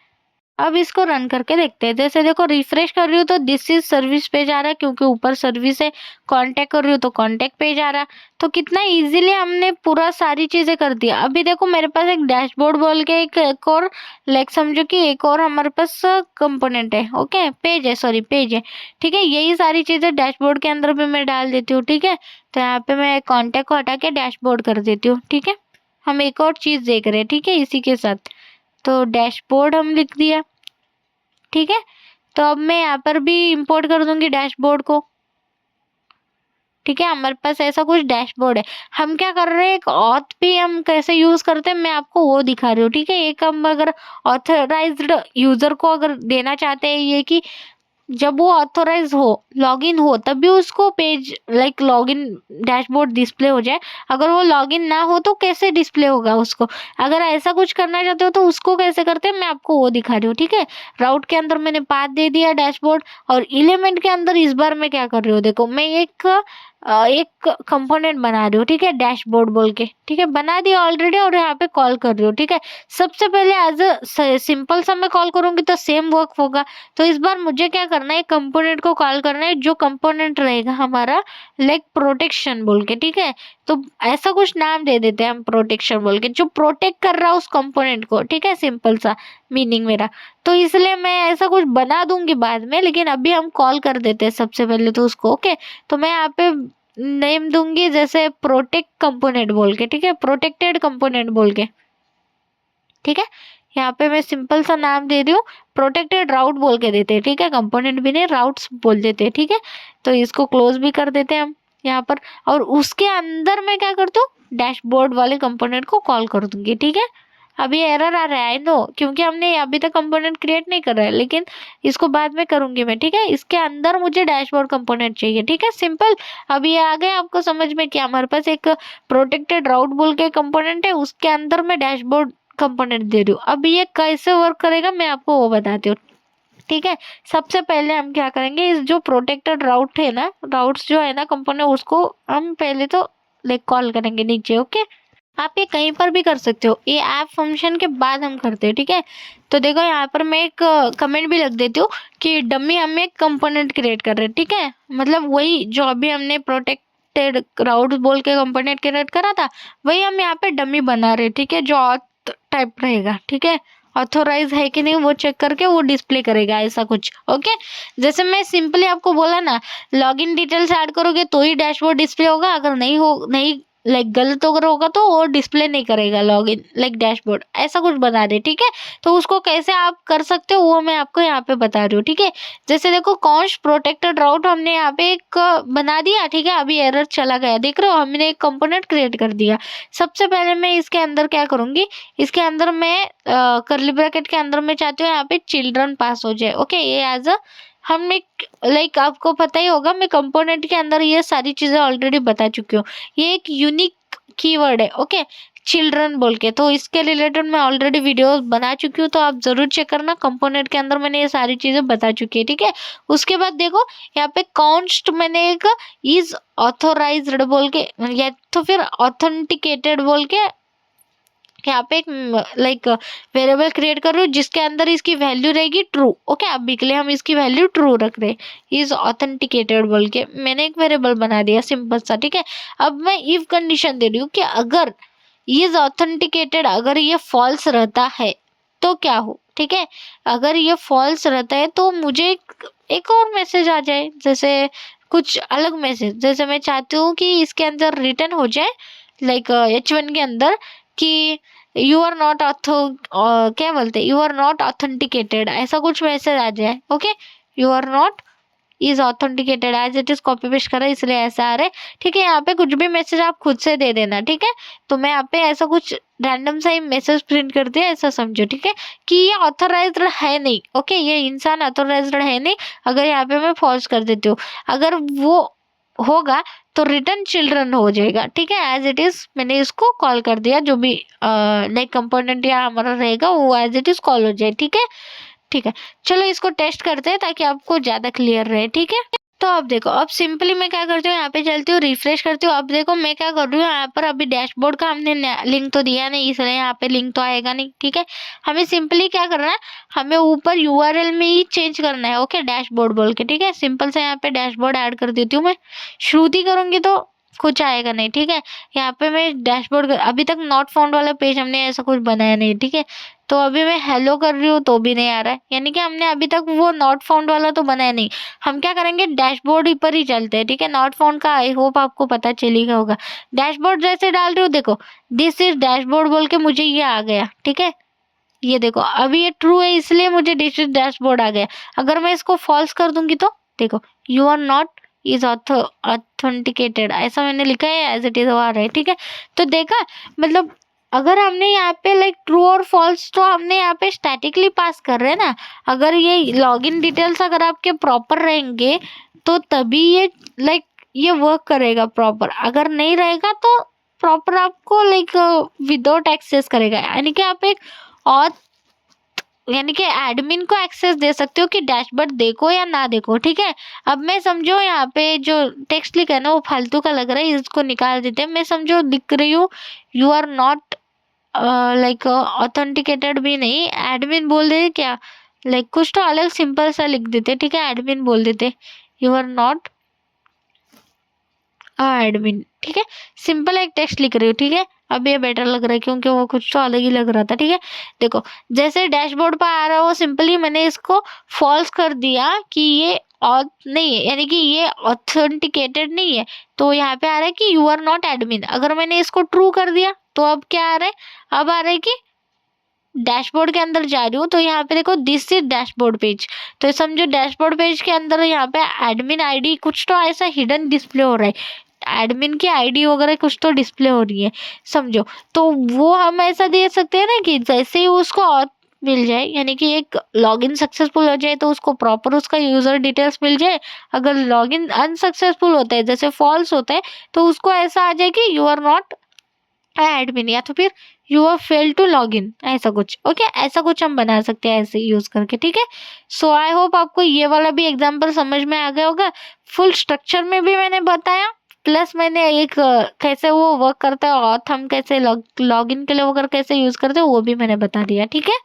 Speaker 2: अब इसको रन करके देखते हैं। जैसे देखो रिफ्रेश कर रही हूँ तो दिस इज सर्विस पेज आ रहा है, क्योंकि ऊपर सर्विस है। कांटेक्ट कर रही हूँ तो कांटेक्ट पेज आ रहा है। तो कितना इजीली हमने पूरा सारी चीजें कर दिया। अभी देखो मेरे पास एक डैशबोर्ड बोल के एक और लाइक समझो कि एक और हमारे पास कंपोनेंट है, ओके पेज है, सॉरी पेज है, ठीक है। यही सारी चीजें डैशबोर्ड के अंदर भी मैं डाल देती हूँ, ठीक है। तो यहाँ पे मैं कॉन्टेक्ट को हटा के डैशबोर्ड कर देती हूँ, ठीक है। हम एक और चीज देख रहे हैं, ठीक है, इसी के साथ। तो डैशबोर्ड हम लिख दिया, ठीक है। तो अब मैं यहाँ पर भी इंपोर्ट कर दूंगी डैशबोर्ड को, ठीक है। हमारे पास ऐसा कुछ डैशबोर्ड है। हम क्या कर रहे हैं, एक ऑथ भी हम कैसे यूज करते हैं मैं आपको वो दिखा रही हूँ, ठीक है। एक हम अगर ऑथराइज्ड यूजर को अगर देना चाहते हैं ये कि जब वो ऑथोराइज हो, लॉगिन हो, तब भी उसको page like login dashboard display हो जाए। अगर वो लॉगिन ना हो तो कैसे डिस्प्ले होगा उसको। अगर ऐसा कुछ करना चाहते हो तो उसको कैसे करते हैं मैं आपको वो दिखा रही हूँ, ठीक है। राउट के अंदर मैंने पाथ दे दिया डैशबोर्ड, और एलिमेंट के अंदर इस बार मैं क्या कर रही हूँ, देखो मैं एक कंपोनेंट बना रही हूँ, ठीक है, डैशबोर्ड बोल के, ठीक है। बना दिया ऑलरेडी और यहाँ पे कॉल कर रही हूँ, ठीक है। सबसे पहले एज अ सिंपल सा मैं कॉल करूंगी तो सेम वर्क होगा। तो इस बार मुझे क्या करना है, कंपोनेंट को कॉल करना है, जो कंपोनेंट रहेगा हमारा लाइक प्रोटेक्शन बोल के, ठीक है। तो ऐसा कुछ नाम दे देते हैं हम प्रोटेक्शन बोल के, जो प्रोटेक्ट कर रहा है उस कंपोनेंट को, ठीक है। सिंपल सा मीनिंग मेरा। तो इसलिए मैं ऐसा कुछ बना दूंगी बाद में, लेकिन अभी हम कॉल कर देते हैं सबसे पहले तो उसको, ओके। तो मैं यहाँ पे नेम दूंगी जैसे प्रोटेक्ट कंपोनेंट बोल के, ठीक है, प्रोटेक्टेड कंपोनेंट बोल के, ठीक है। यहाँ पे मैं सिंपल सा नाम दे रही हूँ, प्रोटेक्टेड राउट बोल के देते हैं, ठीक है। कंपोनेंट भी नहीं, राउट्स बोल देते हैं, ठीक है। तो इसको क्लोज भी कर देते हैं हम यहाँ पर, और उसके अंदर मैं क्या करती हूँ, डैशबोर्ड वाले कंपोनेंट को कॉल कर दूंगी, ठीक है। अभी एरर आ रहा है आई नो, क्योंकि हमने अभी तक कंपोनेंट क्रिएट नहीं कर रहा है, लेकिन इसको बाद में करूंगी मैं, ठीक है। इसके अंदर मुझे डैशबोर्ड कंपोनेंट चाहिए, ठीक है, सिंपल। अभी आ गया आपको समझ में कि हमारे पास एक प्रोटेक्टेड राउट बोल के कंपोनेंट है, उसके अंदर मैं डैशबोर्ड कंपोनेंट दे रही हूँ। अब ये कैसे वर्क करेगा मैं आपको वो बताती हूँ, ठीक है। सबसे पहले हम क्या करेंगे, इस जो प्रोटेक्टेड राउट है ना, राउट्स जो है ना कंपोनेंट, उसको हम पहले तो लाइक कॉल करेंगे नीचे, ओके। आप ये कहीं पर भी कर सकते हो, ये ऐप फंक्शन के बाद हम करते हैं, ठीक है। तो देखो यहाँ पर मैं एक कमेंट भी लग देती हूँ कि डमी हम एक कंपोनेंट क्रिएट कर रहे हैं, ठीक है। मतलब वही जो अभी हमने प्रोटेक्टेड राउट बोल के कंपोनेंट क्रिएट करा था, वही हम यहाँ पे डमी बना रहे हैं, ठीक है। जो ऑथ टाइप रहेगा, ठीक है, ऑथोराइज है कि नहीं वो चेक करके वो डिस्प्ले करेगा, ऐसा कुछ, ओके। जैसे मैं सिंपली आपको बोला ना, लॉगिन डिटेल्स ऐड करोगे तो ही डैशबोर्ड डिस्प्ले होगा, अगर नहीं लाइक गलत अगर होगा तो वो डिस्प्ले नहीं करेगा लॉगिन लाइक डैशबोर्ड, ऐसा कुछ बता दे, ठीक है। तो उसको कैसे आप कर सकते हो वो मैं आपको यहाँ पे बता रही हूँ, ठीक है। जैसे देखो कॉन्स्ट प्रोटेक्टेड राउट हमने यहाँ पे एक बना दिया, ठीक है। अभी एरर चला गया, देख रहे हो, हमने एक कंपोनेंट क्रिएट कर दिया। सबसे पहले मैं इसके अंदर क्या करूंगी, इसके अंदर मैं कर्ली ब्रैकेट के अंदर मैं चाहती हूँ यहाँ पे चिल्ड्रन पास हो जाए, ओके। ये एज अ हम एक लाइक आपको पता ही होगा, मैं कंपोनेंट के अंदर ये सारी चीजें ऑलरेडी बता चुकी हूँ। ये एक यूनिक कीवर्ड है, ओके, चिल्ड्रन बोल के। तो इसके रिलेटेड मैं ऑलरेडी वीडियोस बना चुकी हूँ, तो आप जरूर चेक करना, कंपोनेंट के अंदर मैंने ये सारी चीजें बता चुकी है, ठीक है। उसके बाद देखो यहाँ पे कॉन्स्ट मैंने एक इज ऑथोराइज्ड बोल के या तो फिर ऑथेंटिकेटेड बोल के यहाँ पे एक लाइक वेरिएबल क्रिएट कर रही हूँ, जिसके अंदर इसकी वैल्यू रहेगी ट्रू, ओके। अभी के लिए हम इसकी वैल्यू ट्रू रख रहे हैं, इज ऑथेंटिकेटेड बोल के मैंने एक वेरिएबल बना दिया सिंपल सा, ठीक है। अब मैं इफ कंडीशन दे रही हूँ कि अगर इज ऑथेंटिकेटेड अगर ये फॉल्स रहता है तो क्या हो, ठीक है। अगर ये फॉल्स रहता है तो मुझे एक और मैसेज आ जाए, जैसे कुछ अलग मैसेज। जैसे मैं चाहती हूँ कि इसके अंदर रिटर्न हो जाए लाइक H1 के अंदर कि यू आर नॉट क्या बोलते, यू आर नॉट ऑथेंटिकेटेड, ऐसा कुछ मैसेज आ जाए, okay. You are not is authenticated, as it is copy paste करा इसलिए ऐसा आ रहा है। ठीक है, यहाँ पे कुछ भी मैसेज आप खुद से दे देना। ठीक है, तो मैं यहाँ पे ऐसा कुछ रैंडम सा ही मैसेज प्रिंट कर दिया, ऐसा समझो। ठीक है, कि ये ऑथराइज्ड है नहीं। ओके, ये इंसान ऑथराइज्ड है नहीं। अगर यहाँ पे मैं फॉल्स कर देती हूँ, अगर वो होगा तो रिटर्न चिल्ड्रन हो जाएगा। ठीक है, एज इट इज मैंने इसको कॉल कर दिया, जो भी लाइक कंपोनेंट यहाँ हमारा रहेगा वो एज इट इज कॉल हो जाए। ठीक है, ठीक है, चलो इसको टेस्ट करते हैं ताकि आपको ज्यादा क्लियर रहे। ठीक है, तो अब देखो, अब सिंपली मैं क्या करती हूँ, यहाँ पे चलती हूँ, रिफ्रेश करती हूँ। अब देखो मैं क्या कर रही हूँ, यहाँ पर अभी डैशबोर्ड का हमने लिंक तो दिया नहीं, इसलिए यहाँ पे लिंक तो आएगा नहीं। ठीक है, हमें सिंपली क्या करना है, हमें ऊपर यूआरएल में ही चेंज करना है। ओके, डैशबोर्ड बोल के। ठीक है, सिंपल से यहाँ पे डैशबोर्ड ऐड कर देती हूँ मैं। श्रुति करूंगी तो कुछ आएगा नहीं। ठीक है, यहाँ पे मैं डैशबोर्ड, अभी तक नॉट फाउंड वाला पेज हमने ऐसा कुछ बनाया नहीं। ठीक है, तो अभी मैं हेलो कर रही हूँ तो भी नहीं आ रहा है, यानी कि हमने अभी तक वो नॉट फाउंड वाला तो बनाया नहीं। हम क्या करेंगे, डैशबोर्ड पर ही चलते हैं। ठीक है, नॉट फाउंड का आई होप आपको पता चलेगा होगा। डैशबोर्ड जैसे डाल रही हूँ, देखो दिस इज डैशबोर्ड बोल के मुझे ये आ गया। ठीक है, ये देखो अभी ये ट्रू है इसलिए मुझे दिस इज डैशबोर्ड आ गया। अगर मैं इसको फॉल्स कर दूंगी तो देखो, you are not is authenticated ऐसा मैंने लिखा है, एज इट इज आ रहा है। ठीक है, तो देखा, मतलब अगर हमने यहाँ पे लाइक ट्रू और फॉल्स तो हमने यहाँ पे स्टैटिकली पास कर रहे हैं ना। अगर ये लॉगिन डिटेल्स अगर आपके प्रॉपर रहेंगे तो तभी ये लाइक ये वर्क करेगा प्रॉपर। अगर नहीं रहेगा तो प्रॉपर आपको लाइक विदाउट एक्सेस करेगा, यानी कि आप एक और यानी कि एडमिन को एक्सेस दे सकते हो कि डैशबोर्ड देखो या ना देखो। ठीक है, अब मैं समझो यहाँ पे जो टेक्स्ट लिखा है ना वो फालतू का लग रहा है, इसको निकाल देते हैं। मैं समझो लिख रही हूँ you are not like authenticated भी नहीं, एडमिन बोल देते क्या, लाइक कुछ तो अलग सिंपल सा लिख देते। ठीक है, एडमिन बोल देते, यू आर नॉट एडमिन। ठीक है, सिंपल एक टेक्स्ट लिख रही हूँ। ठीक है, अब ये बेटर लग रहा है क्योंकि वो कुछ तो अलग ही लग रहा था। ठीक है, देखो जैसे डैशबोर्ड पर आ रहा है वो सिंपली मैंने इसको फॉल्स कर दिया कि ये ऑथ नहीं है, यानी कि ये ऑथेंटिकेटेड नहीं है। तो यहाँ पे आ रहा है कि यू आर नॉट एडमिन। अगर मैंने इसको ट्रू कर दिया तो अब क्या आ रहा है, अब आ रहा है कि डैशबोर्ड के अंदर जा रही हूँ तो यहाँ पे देखो दिस इज डैशबोर्ड पेज। तो समझो डैशबोर्ड पेज के अंदर यहाँ पे एडमिन आईडी कुछ तो ऐसा हिडन डिस्प्ले हो रहा है, एडमिन की आईडी वगैरह कुछ तो डिस्प्ले हो रही है समझो। तो वो हम ऐसा दे सकते हैं ना कि जैसे ही उसको ऑथ मिल जाए, यानी कि एक लॉगिन सक्सेसफुल हो जाए तो उसको प्रॉपर उसका यूजर डिटेल्स मिल जाए। अगर लॉगिन अनसक्सेसफुल होता है जैसे फॉल्स होता है तो उसको ऐसा आ जाए कि यू आर नॉट एडमिन या तो फिर you are fail to log in, ऐसा कुछ। ओके, ऐसा कुछ हम बना सकते हैं ऐसे यूज करके। ठीक है, सो आई होप आपको ये वाला भी एग्जांपल समझ में आ गया होगा। फुल स्ट्रक्चर में भी मैंने बताया, प्लस मैंने एक कैसे वो वर्क करता है और हम कैसे लॉग इन के लिए वगैरह कैसे यूज करते हैं वो भी मैंने बता दिया। ठीक है,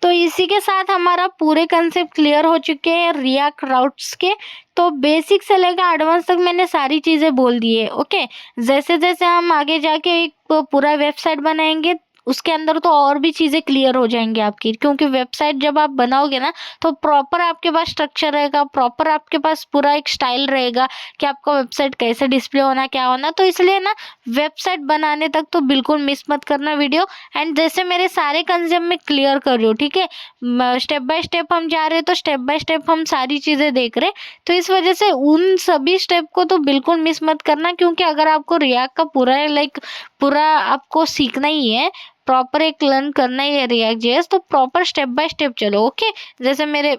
Speaker 2: तो इसी के साथ हमारा पूरे कंसेप्ट क्लियर हो चुके हैं रिएक्ट राउट्स के। तो बेसिक से लेकर एडवांस तक मैंने सारी चीज़ें बोल दी है। ओके, जैसे जैसे हम आगे जाके एक पूरा वेबसाइट बनाएंगे उसके अंदर तो और भी चीज़ें क्लियर हो जाएंगी आपकी, क्योंकि वेबसाइट जब आप बनाओगे ना तो प्रॉपर आपके पास स्ट्रक्चर रहेगा, प्रॉपर आपके पास पूरा एक स्टाइल रहेगा कि आपका वेबसाइट कैसे डिस्प्ले होना क्या होना। तो इसलिए ना वेबसाइट बनाने तक तो बिल्कुल मिस मत करना वीडियो। एंड जैसे मेरे सारे कंसेप्ट में क्लियर कर रही हूँ। ठीक है, स्टेप बाय स्टेप हम जा रहे हैं तो स्टेप बाय स्टेप हम सारी चीज़ें देख रहे, तो इस वजह से उन सभी स्टेप को तो बिल्कुल मिस मत करना, क्योंकि अगर आपको रिएक्ट का पूरा लाइक पूरा आपको सीखना ही है, प्रॉपर एक लर्न करना ही है रिएक्ट जेएस, तो प्रॉपर स्टेप बाय स्टेप चलो। ओके, जैसे मेरे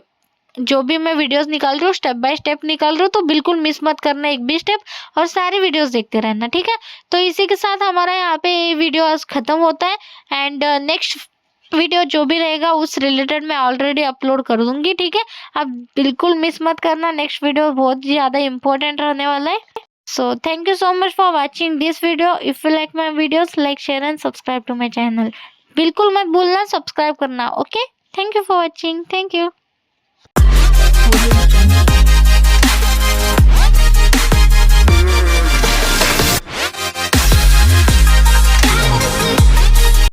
Speaker 2: जो भी मैं वीडियोस निकाल रही हूँ स्टेप बाय स्टेप निकाल रही हूँ, तो बिल्कुल मिस मत करना एक भी स्टेप और सारे वीडियोस देखते रहना। ठीक है, तो इसी के साथ हमारा यहाँ पे ये वीडियो आज खत्म होता है। एंड नेक्स्ट वीडियो जो भी रहेगा उस रिलेटेड मैं ऑलरेडी अपलोड कर दूंगी। ठीक है, अब बिल्कुल मिस मत करना, नेक्स्ट वीडियो बहुत ज़्यादा इंपॉर्टेंट रहने वाला है। So thank you so much for watching this video. If you like my videos, like, share and subscribe to my channel. बिल्कुल मत भूलना सब्सक्राइब करना। Okay? Thank you for watching. Thank you.